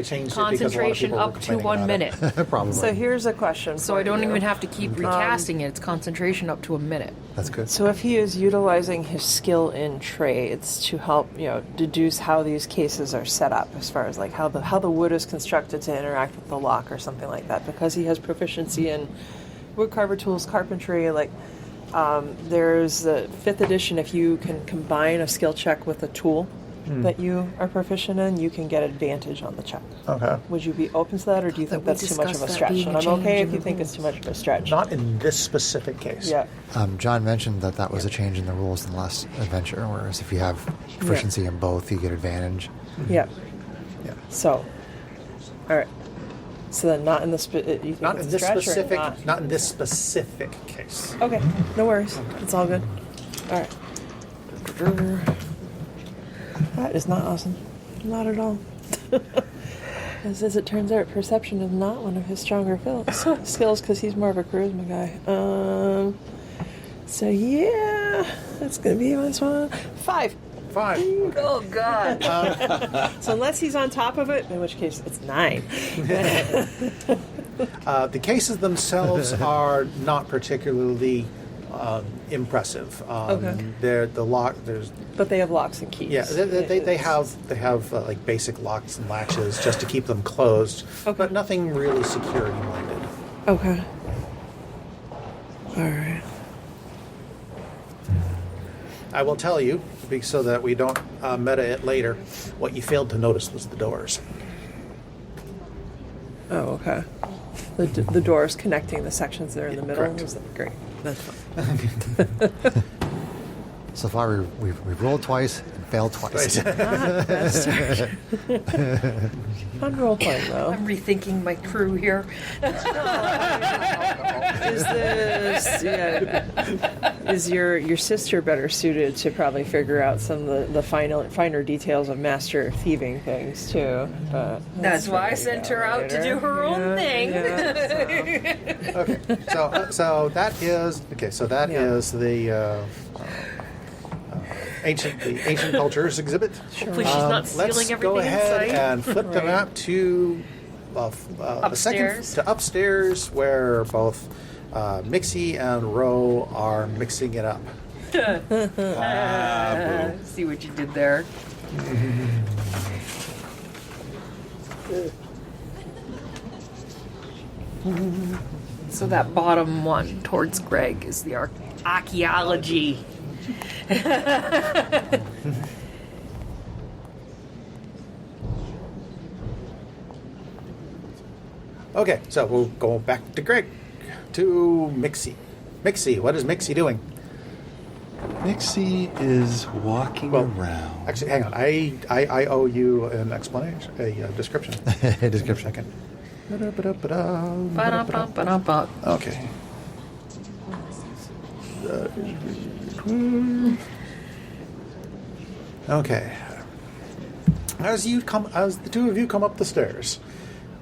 B: changed it because a lot of
E: Concentration
B: people were
E: up to
B: complaining
E: 1
B: about it.
E: minute.
A: probably.
D: So here's a question.
E: So
D: for
E: I don't
D: you.
E: even have to keep recasting it. It's concentration up to a minute.
A: That's good.
D: So if he is utilizing his skill in trades to help, deduce how these cases are set up, as far as like how the wood is constructed to interact with the lock or something like that, because he has proficiency in wood carver tools, carpentry, like there's the 5th edition. If you can combine a skill check with a tool that you are proficient in, you can get advantage on the check.
B: Okay.
D: Would you be open to that, or do you think
E: we
D: that's too much of a
E: discussed that
D: stretch?
E: being
D: And
E: a
D: I'm
E: change
D: okay
E: in
D: if you
E: the
D: think it's too much of a stretch.
B: Not in this specific case.
D: Yeah.
A: John mentioned that was a change in the rules in the last adventure, whereas if you have proficiency in both, you get advantage.
D: Yeah.
B: Yeah.
D: So, all right. So then, not in the you think
B: Not
D: it's
B: in this
D: stretch or
B: specific. Not in this specific case.
D: Okay, no worries. It's all good. All right. That is not awesome. Not at all. As it turns out, perception is not one of his stronger skills because he's more of a charisma guy. So yeah, that's gonna be this one. 5.
B: 5.
E: Oh, God.
D: So unless he's on top of it, in which case it's 9.
B: The cases themselves are not particularly impressive.
D: Okay.
B: They're the lock. There's
D: But they have locks and keys.
B: yeah. They have like basic locks and latches just to keep them closed,
D: Okay.
B: but nothing really security minded.
D: Okay. All right.
B: I will tell you, so that we don't meta it later, what you failed to notice was the doors.
D: Oh, okay. The doors connecting the sections that are in the middle.
B: Correct.
D: Great. That's fine.
A: So far, we've rolled twice and failed twice.
D: That's fun role playing though.
E: I'm rethinking my crew here.
D: Is this is your sister better suited to probably figure out some of the finer details of master thieving things too? But
E: That's why I sent her out to do her own thing.
B: Okay, so that is the ancient cultures exhibit.
E: Hopefully she's not stealing
B: Let's
E: everything
B: go ahead
E: inside.
B: and flip the map to the second
E: Upstairs.
B: to upstairs, where both Mixie and Ro are mixing it up.
E: See what you did there. So that bottom one towards Greg is the archaeology.
B: Okay, so we'll go back to Greg, to Mixie. Mixie, what is Mixie doing?
C: Nixie is walking around.
B: Actually, hang on. I owe you an explanation, a description.
A: Description.
B: Second.
E: Ba-da-ba-ba-da-ba.
B: Okay. Okay. As the two of you come up the stairs,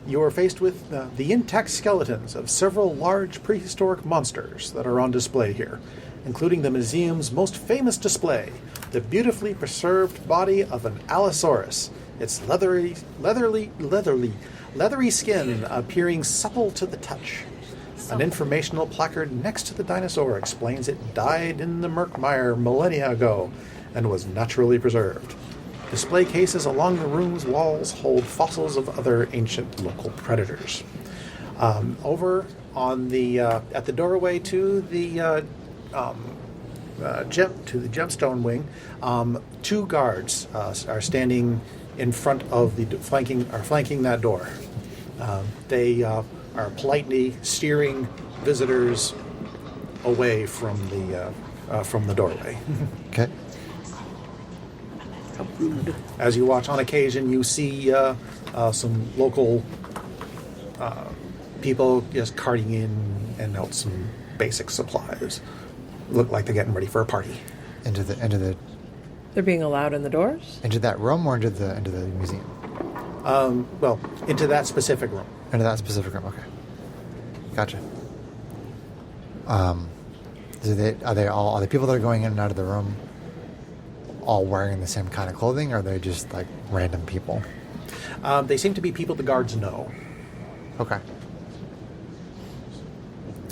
B: you are faced with the intact skeletons of several large prehistoric monsters that are on display here, including the museum's most famous display, the beautifully preserved body of an Allosaurus, its leathery skin appearing supple to the touch. An informational placard next to the dinosaur explains it died in the Murkmire millennia ago and was naturally preserved. Display cases along the room's walls hold fossils of other ancient local predators. Over on the at the doorway to the gemstone wing, two guards are standing in front of the flanking that door. They are politely steering visitors away from the doorway.
A: Okay.
B: As you watch, on occasion you see some local people just carting in and out some basic supplies. Look like they're getting ready for a party.
A: Into the
D: They're being allowed in the doors?
A: into that room or into the museum?
B: Well, into that specific room.
A: Into that specific room. Okay. Gotcha. Are the people that are going in and out of the room all wearing the same kind of clothing, or are they just like random people?
B: They seem to be people the guards know.
A: Okay.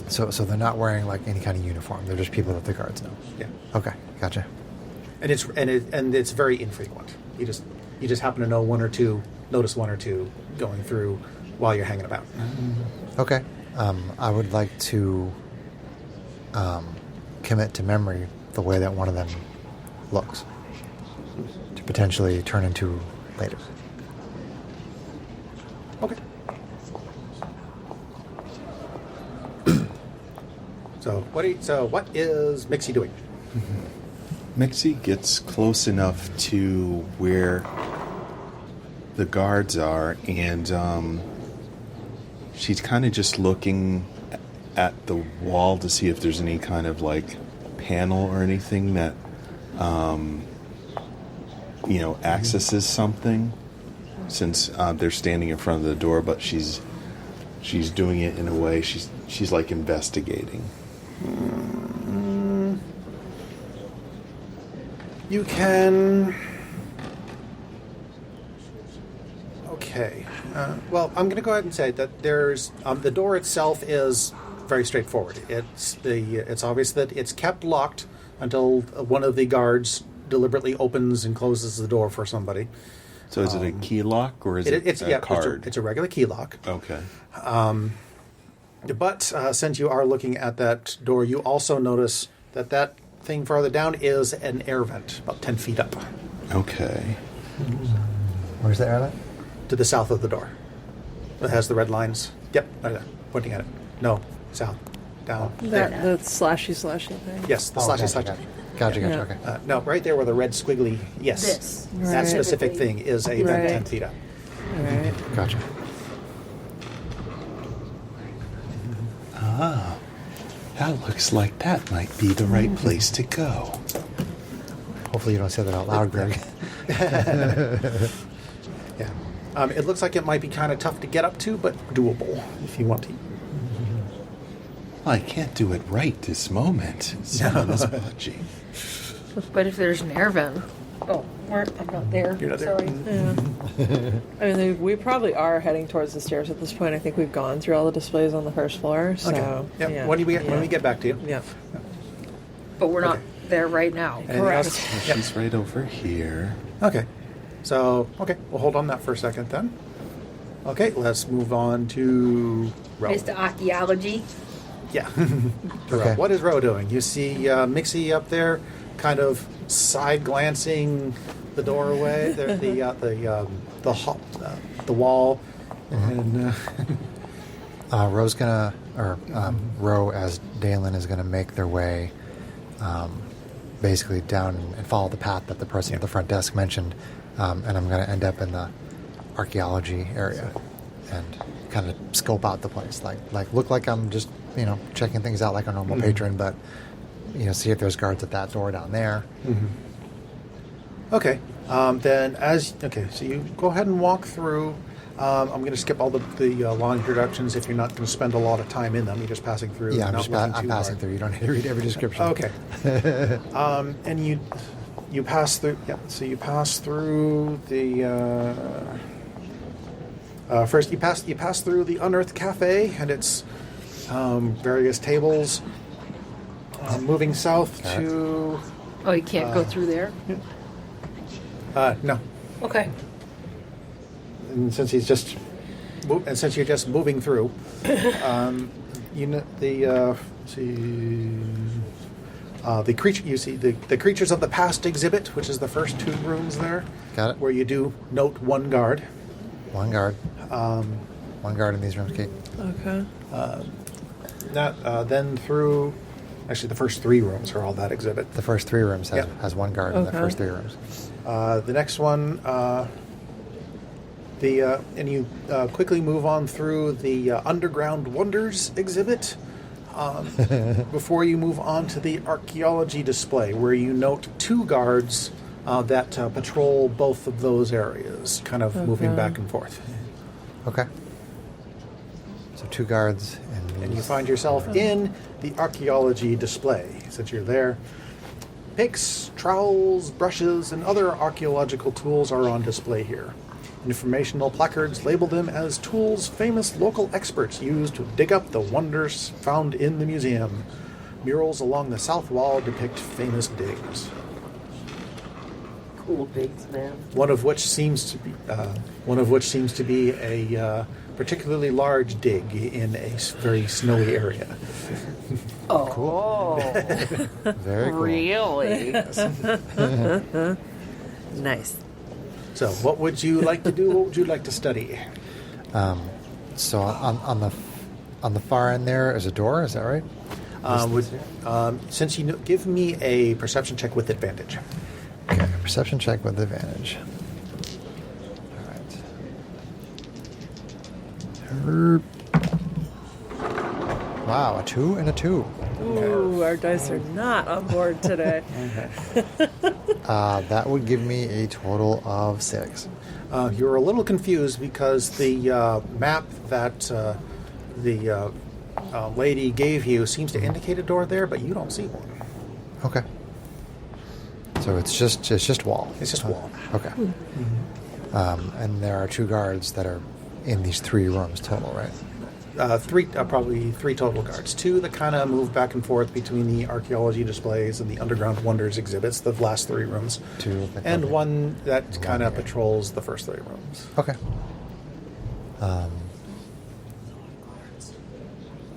A: So they're not wearing like any kind of uniform. They're just people that the guards know.
B: Yeah.
A: Okay, gotcha.
B: And it's very infrequent. You just happen to notice one or two going through while you're hanging about.
A: Okay. I would like to commit to memory the way that one of them looks to potentially turn into later.
B: Okay. So what is Mixie doing?
C: Mixie gets close enough to where the guards are, and she's kind of just looking at the wall to see if there's any kind of like panel or anything that accesses something, since they're standing in front of the door, but she's doing it in a way she's like investigating.
B: You can. Okay. Well, I'm going to go ahead and say that there's the door itself is very straightforward. It's obvious that it's kept locked until one of the guards deliberately opens and closes the door for somebody.
C: So is it a key lock, or is
B: It's
C: a card?
B: It's a regular key lock.
C: Okay.
B: But since you are looking at that door, you also notice that thing farther down is an air vent, about 10 feet up.
C: Okay.
A: Where's the airline?
B: To the south of the door. It has the red lines. Yep, right there, pointing at it. No, south, down, there.
D: The slashy thing.
B: Yes, the slashy.
A: Gotcha.
D: Yeah.
A: Okay.
B: No, right there where the red squiggly, yes.
E: This.
B: That
D: Right.
B: specific thing is a vent
D: Right.
B: 10 feet up.
D: All right.
A: Gotcha.
C: That looks like that might be the right place to go.
A: Hopefully you don't say that out loud, Greg.
B: Yeah. It looks like it might be kind of tough to get up to, but doable if you want to.
C: I can't do it right this moment. Someone is watching.
E: But if there's an air vent. Oh, I'm not there.
B: You're not there.
E: Sorry.
D: Yeah. I mean, we probably are heading towards the stairs at this point. I think we've gone through all the displays on the first floor. So,
B: Okay. Yep.
D: yeah.
B: When we get back to you.
D: Yeah.
E: But we're not there right now.
B: Anything
D: Correct.
B: else? Yep.
C: She's right over here.
B: Okay. So, we'll hold on that for a second then. Okay, let's move on to Ro.
E: It's the archaeology.
B: Yeah.
A: Okay.
B: What is Ro doing? You see Mixie up there, kind of side glancing the doorway, the wall, and
A: Ro's gonna, Ro as Dalen is gonna make their way, basically down and follow the path that the person at the front desk mentioned, and I'm gonna end up in the archaeology area and kind of scope out the place, like look like I'm just checking things out like a normal patron, but see if there's guards at that door down there.
B: okay. So you go ahead and walk through. I'm going to skip all the long introductions if you're not going to spend a lot of time in them. You're just passing through.
A: Yeah,
B: not
A: I'm passing through. You don't need to read every description.
B: Okay. And you pass through. Yeah. So you pass through the. First, you pass through the Unearthed Cafe and its various tables. Moving south to.
E: Oh, you can't go through there?
B: No.
E: Okay.
B: And since you're just moving through, the creature. You see the creatures of the past exhibit, which is the first two rooms there.
A: Got it.
B: Where you do note one guard.
A: One guard. One guard in these rooms, Kate.
D: Okay.
B: Then through. Actually, the first three rooms are all that exhibit.
A: The first three rooms has one guard in the
D: Okay.
A: first three rooms.
B: The next one, and you quickly move on through the Underground Wonders exhibit before you move on to the archaeology display, where you note two guards that patrol both of those areas, kind of moving back and forth.
A: Okay. So 2 guards
B: And you find yourself in the archaeology display. Since you're there, picks, trowels, brushes, and other archaeological tools are on display here. Informational placards label them as tools famous local experts use to dig up the wonders found in the museum. Murals along the south wall depict famous digs.
E: Cool digs, man.
B: One of which seems to be a particularly large dig in a very snowy area.
E: Oh,
A: Very cool.
E: really?
D: Nice.
B: So, what would you like to do? What would you like to study?
A: So on the far end there is a door. Is that right?
B: Since you give me a perception check with advantage.
A: Okay, perception check with advantage. All right. Wow, a 2 and a 2.
D: Ooh, our dice are not on board today.
A: That would give me a total of 6.
B: You're a little confused because the map that the lady gave you seems to indicate a door there, but you don't see one.
A: Okay. So it's just wall.
B: It's just wall.
A: Okay. And there are 2 guards that are in these 3 rooms total, right?
B: Probably 3 total guards. 2 that kind of move back and forth between the archaeology displays and the underground wonders exhibits, the last 3 rooms.
A: 2.
B: And
A: okay.
B: 1 that kind of patrols the first 3 rooms.
A: Okay. All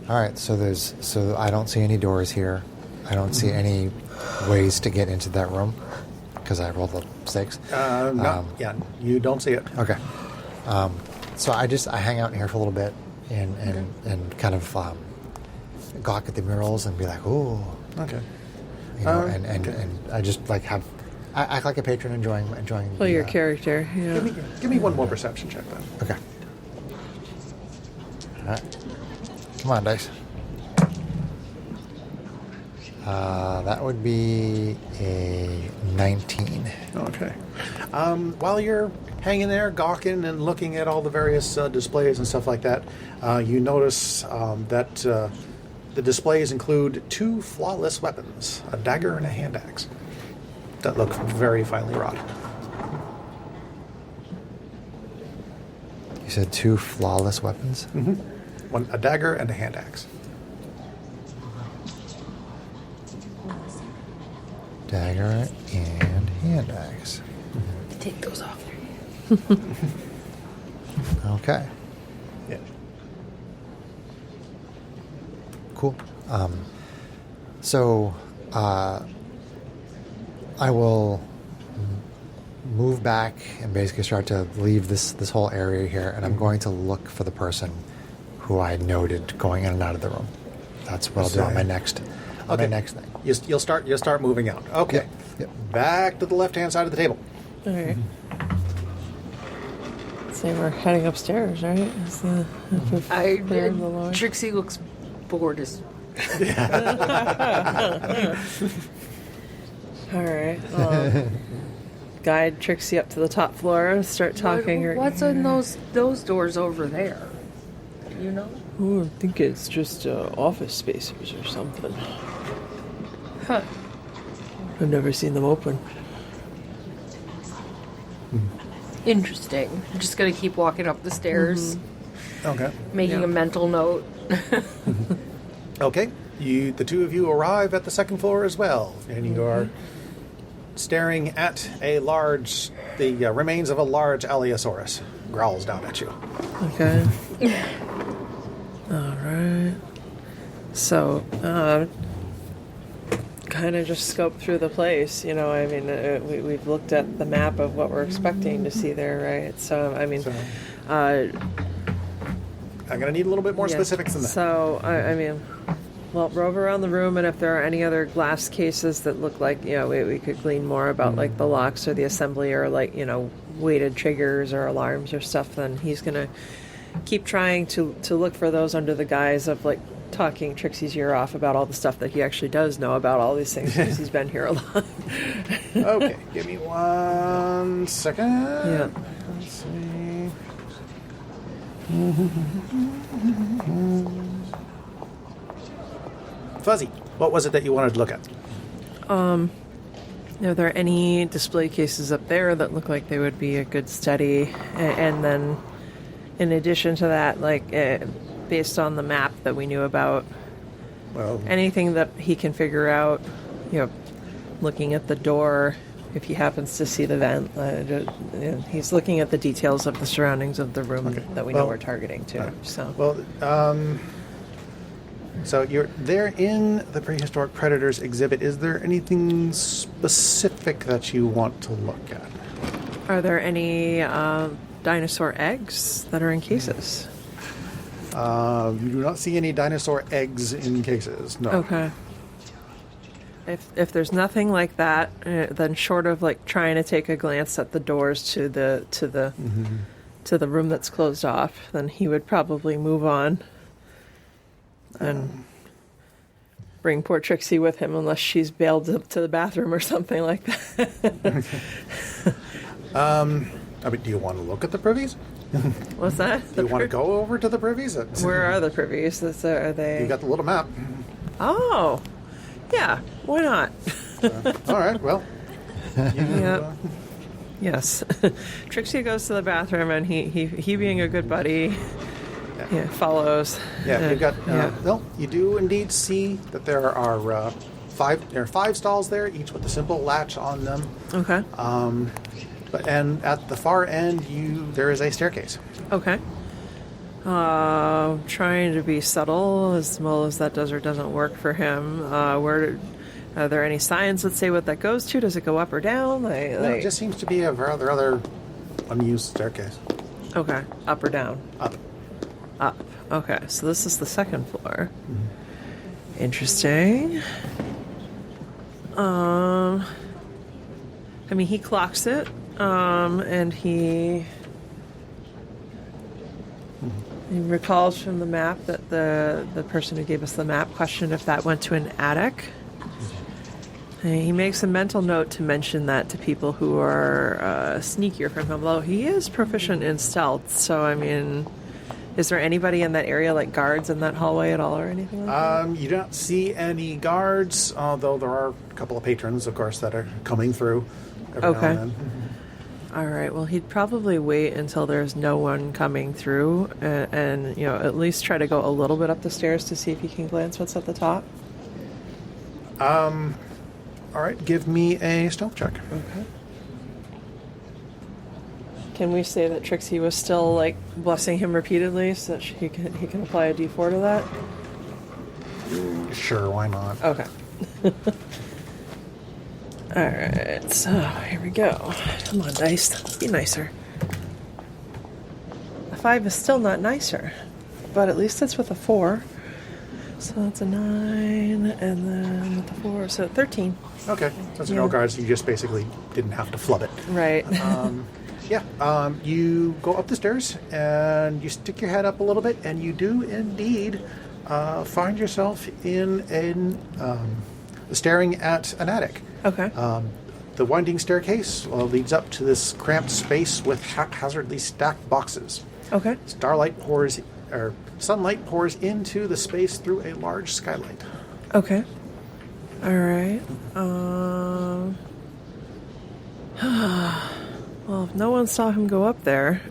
A: right. So I don't see any doors here. I don't see any ways to get into that room because I rolled a 6.
B: Yeah, you don't see it.
A: Okay. So I hang out in here for a little bit and kind of gawk at the murals and be like, ooh.
B: Okay.
A: You know, and I just like I act like a patron enjoying.
D: Well, your character. Yeah.
B: Give me one more perception check then.
A: Okay. All right. Come on, dice. That would be a 19.
B: Okay. While you're hanging there, gawking and looking at all the various displays and stuff like that, you notice that the displays include 2 flawless weapons, a dagger and a hand axe, that look very finely wrought.
A: You said 2 flawless weapons?
B: Mm-hmm. A dagger and a hand axe.
A: Dagger and hand axe.
E: Take those off.
A: Okay.
B: Yeah.
A: Cool. So I will move back and basically start to leave this whole area here, and I'm going to look for the person who I noted going in and out of the room. That's what I'll do on my next my next thing.
B: You'll start moving out. Okay.
A: Yep.
B: Back to the left-hand side of the table.
D: All right. So we're heading upstairs, right? Is the,
E: Trixie looks bored as.
D: All right. Guide Trixie up to the top floor. Start talking.
E: What's in those doors over there? Do you know?
D: Oh, I think it's just office spaces or something.
E: Huh.
D: I've never seen them open.
E: Interesting. I'm just gonna keep walking up the stairs,
B: Okay.
E: making a mental note.
B: Okay. The 2 of you arrive at the second floor as well, and you are staring at the remains of a large Allosaurus. Growls down at you.
D: Okay. All right. So, kind of just scope through the place, you know. I mean, we've looked at the map of what we're expecting to see there, right? So, I mean,
B: I'm going to need a little bit more specifics than that.
D: So, I mean, well, rove around the room, and if there are any other glass cases that look like, you know, we could glean more about, like, the locks or the assembly or, like, you know, weighted triggers or alarms or stuff, then he's going to keep trying to look for those under the guise of, like, talking Trixie's ear off about all the stuff that he actually does know about all these things because he's been here a lot.
B: Okay, give me 1 second.
D: Yeah.
B: Let's see. Fuzzy, what was it that you wanted to look at?
D: Are there any display cases up there that look like they would be a good study? And then, in addition to that, based on the map that we knew about,
B: Well,
D: anything that he can figure out, looking at the door, if he happens to see the vent, he's looking at the details of the surroundings of the room that we know we're targeting too.
B: So you're there in the Prehistoric Predators exhibit. Is there anything specific that you want to look at?
D: Are there any dinosaur eggs that are in cases?
B: You do not see any dinosaur eggs in cases. No.
D: Okay. If there's nothing like that, then short of trying to take a glance at the doors to the room that's closed off, then he would probably move on and bring poor Trixie with him, unless she's bailed up to the bathroom or something like that.
B: Do you want to look at the privies?
D: What's that?
B: Do you want to go over to the privies?
D: Where are the privies? Are they?
B: You got the little map.
D: Oh, yeah. Why not?
B: All right. Well.
D: Yep. Yes. Trixie goes to the bathroom, and he being a good buddy, follows.
B: Yeah, you've got. Well, you do indeed see that there are five stalls there, each with a simple latch on them.
D: Okay.
B: And at the far end, there is a staircase.
D: Okay. Trying to be subtle as well as that does or doesn't work for him. Are there any signs that say what that goes to? Does it go up or down?
B: No, it just seems to be a rather unused staircase.
D: Okay. Up or down?
B: Up.
D: Up. Okay. So this is the second floor. Interesting. He clocks it, and he recalls from the map that the person who gave us the map questioned if that went to an attic. And he makes a mental note to mention that to people who are sneakier from him, although he is proficient in stealth. So, is there anybody in that area, like guards in that hallway at all or anything like that?
B: You don't see any guards, although there are a couple of patrons, of course, that are coming through every now and then.
D: All right. Well, he'd probably wait until there's no one coming through and at least try to go a little bit up the stairs to see if he can glance what's at the top.
B: All right. Give me a stealth check.
D: Okay. Can we say that Trixie was still, blessing him repeatedly so that he can apply a D4 to that?
B: Sure, why not?
D: Okay. All right, so here we go. Come on, dice. Be nicer. A 5 is still not nicer, but at least it's with a 4. So that's a 9, and then with the 4, so 13.
B: Okay, that's no guards. You just basically didn't have to flub it.
D: Right.
B: You go up the stairs, and you stick your head up a little bit, and you do indeed find yourself staring at an attic.
D: Okay.
B: The winding staircase leads up to this cramped space with haphazardly stacked boxes.
D: Okay.
B: Sunlight pours into the space through a large skylight.
D: Okay. All right. Well, if no one saw him go up there,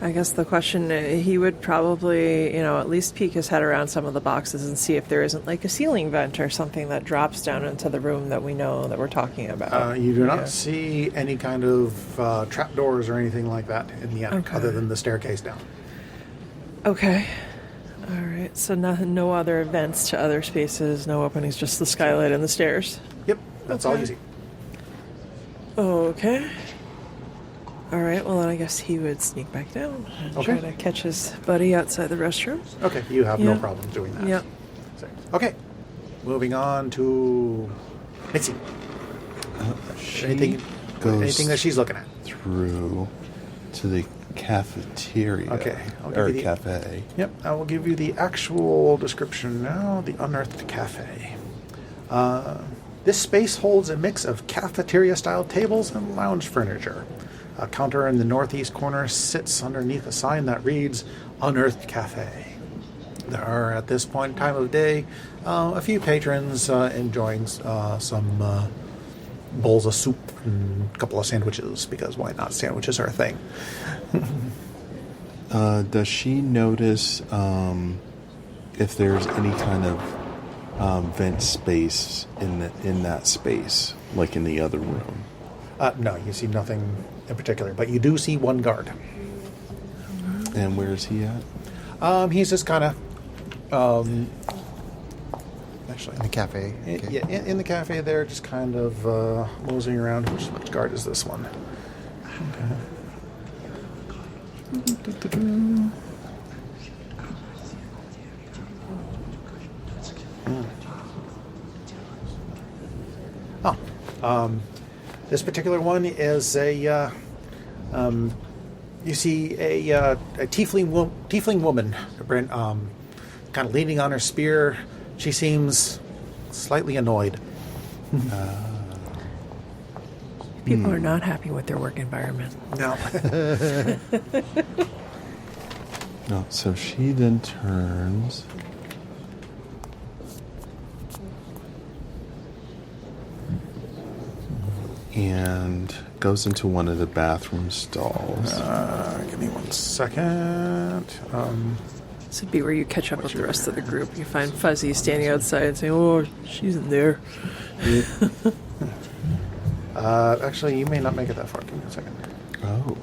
D: I guess the question, he would probably, at least peek his head around some of the boxes and see if there isn't a ceiling vent or something that drops down into the room that we know that we're talking about.
B: You do not see any kind of trapdoors or anything like that in the attic, other than the staircase down.
D: Okay. All right. So no other vents to other spaces, no openings, just the skylight and the stairs.
B: Yep, that's all you see.
D: Okay. All right, well, then I guess he would sneak back down and try to catch his buddy outside the restroom.
B: Okay, you have no problem doing that.
D: Yep.
B: Okay, moving on to Mitzi. Anything that she's looking at?
C: Through to the cafeteria.
B: Okay.
C: Cafe.
B: Yep, I will give you the actual description now. The Unearthed Cafe. This space holds a mix of cafeteria-style tables and lounge furniture. A counter in the northeast corner sits underneath a sign that reads Unearthed Cafe. There are, at this point in time of day, a few patrons enjoying some bowls of soup and a couple of sandwiches, because why not? Sandwiches are a thing.
C: Does she notice if there's any kind of vent space in that space, like in the other room?
B: No, you see nothing in particular, but you do see one guard.
C: And where is he at?
B: He's just kind of, actually,
A: In the cafe. Okay.
B: yeah, in the cafe there, just kind of moseying around. Which guard is this one? This particular one is a. You see a tiefling woman, kind of leaning on her spear. She seems slightly annoyed.
D: People are not happy with their work environment.
B: No.
C: No. So she then turns. And goes into one of the bathroom stalls.
B: Give me 1 second.
D: This would be where you catch up with the rest of the group. You find Fuzzy standing outside and saying, "Oh, she's in there."
B: Actually, you may not make it that far. Give me 1 second.
C: Oh.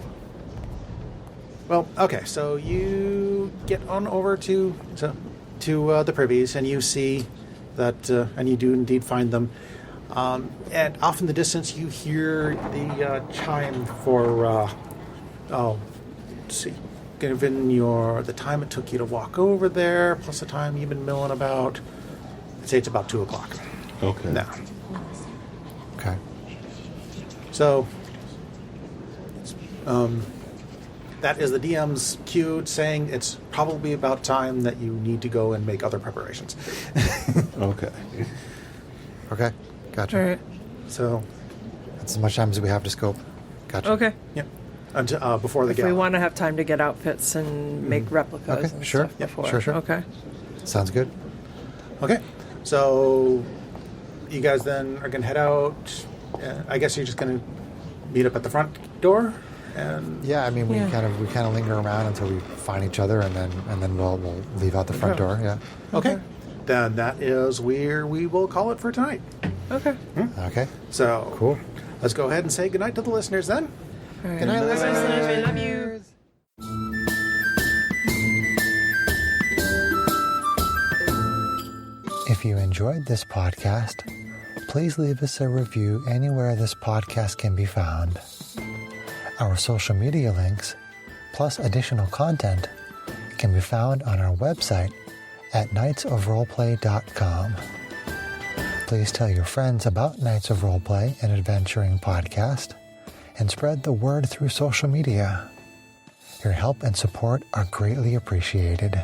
B: Well, okay. So you get on over to the privies, and you see that, and you do indeed find them. And off in the distance, you hear the chime for, let's see, given the time it took you to walk over there, plus the time you've been milling about, I'd say it's about 2 o'clock.
C: Okay.
B: Now.
A: Okay.
B: So, that is the DM's cue saying it's probably about time that you need to go and make other preparations.
C: Okay.
A: Okay. Gotcha.
D: All right.
B: So,
A: That's as much time as we have to scope. Gotcha.
D: Okay.
B: yep. Until, before the
D: If we
B: gala.
D: want to have time to get outfits and make replicas
A: Okay,
D: and
A: sure.
D: stuff
A: Yep,
D: before.
A: sure.
D: Okay.
A: Sounds good.
B: Okay, so you guys then are going to head out. I guess you're just going to meet up at the front door, and
A: Yeah, I mean, we
D: Yeah.
A: kind of linger around until we find each other, and then we'll leave out the front door. Yeah.
B: okay, then that is where we will call it for tonight.
D: Okay.
A: Okay.
B: So
A: Cool.
B: Let's go ahead and say goodnight to the listeners then.
D: All right.
A: Good night, listeners.
D: We love you.
A: If you enjoyed this podcast, please leave us a review anywhere this podcast can be found. Our social media links, plus additional content, can be found on our website at knightsofroleplay.com. Please tell your friends about Knights of Roleplay, an adventuring podcast, and spread the word through social media. Your help and support are greatly appreciated.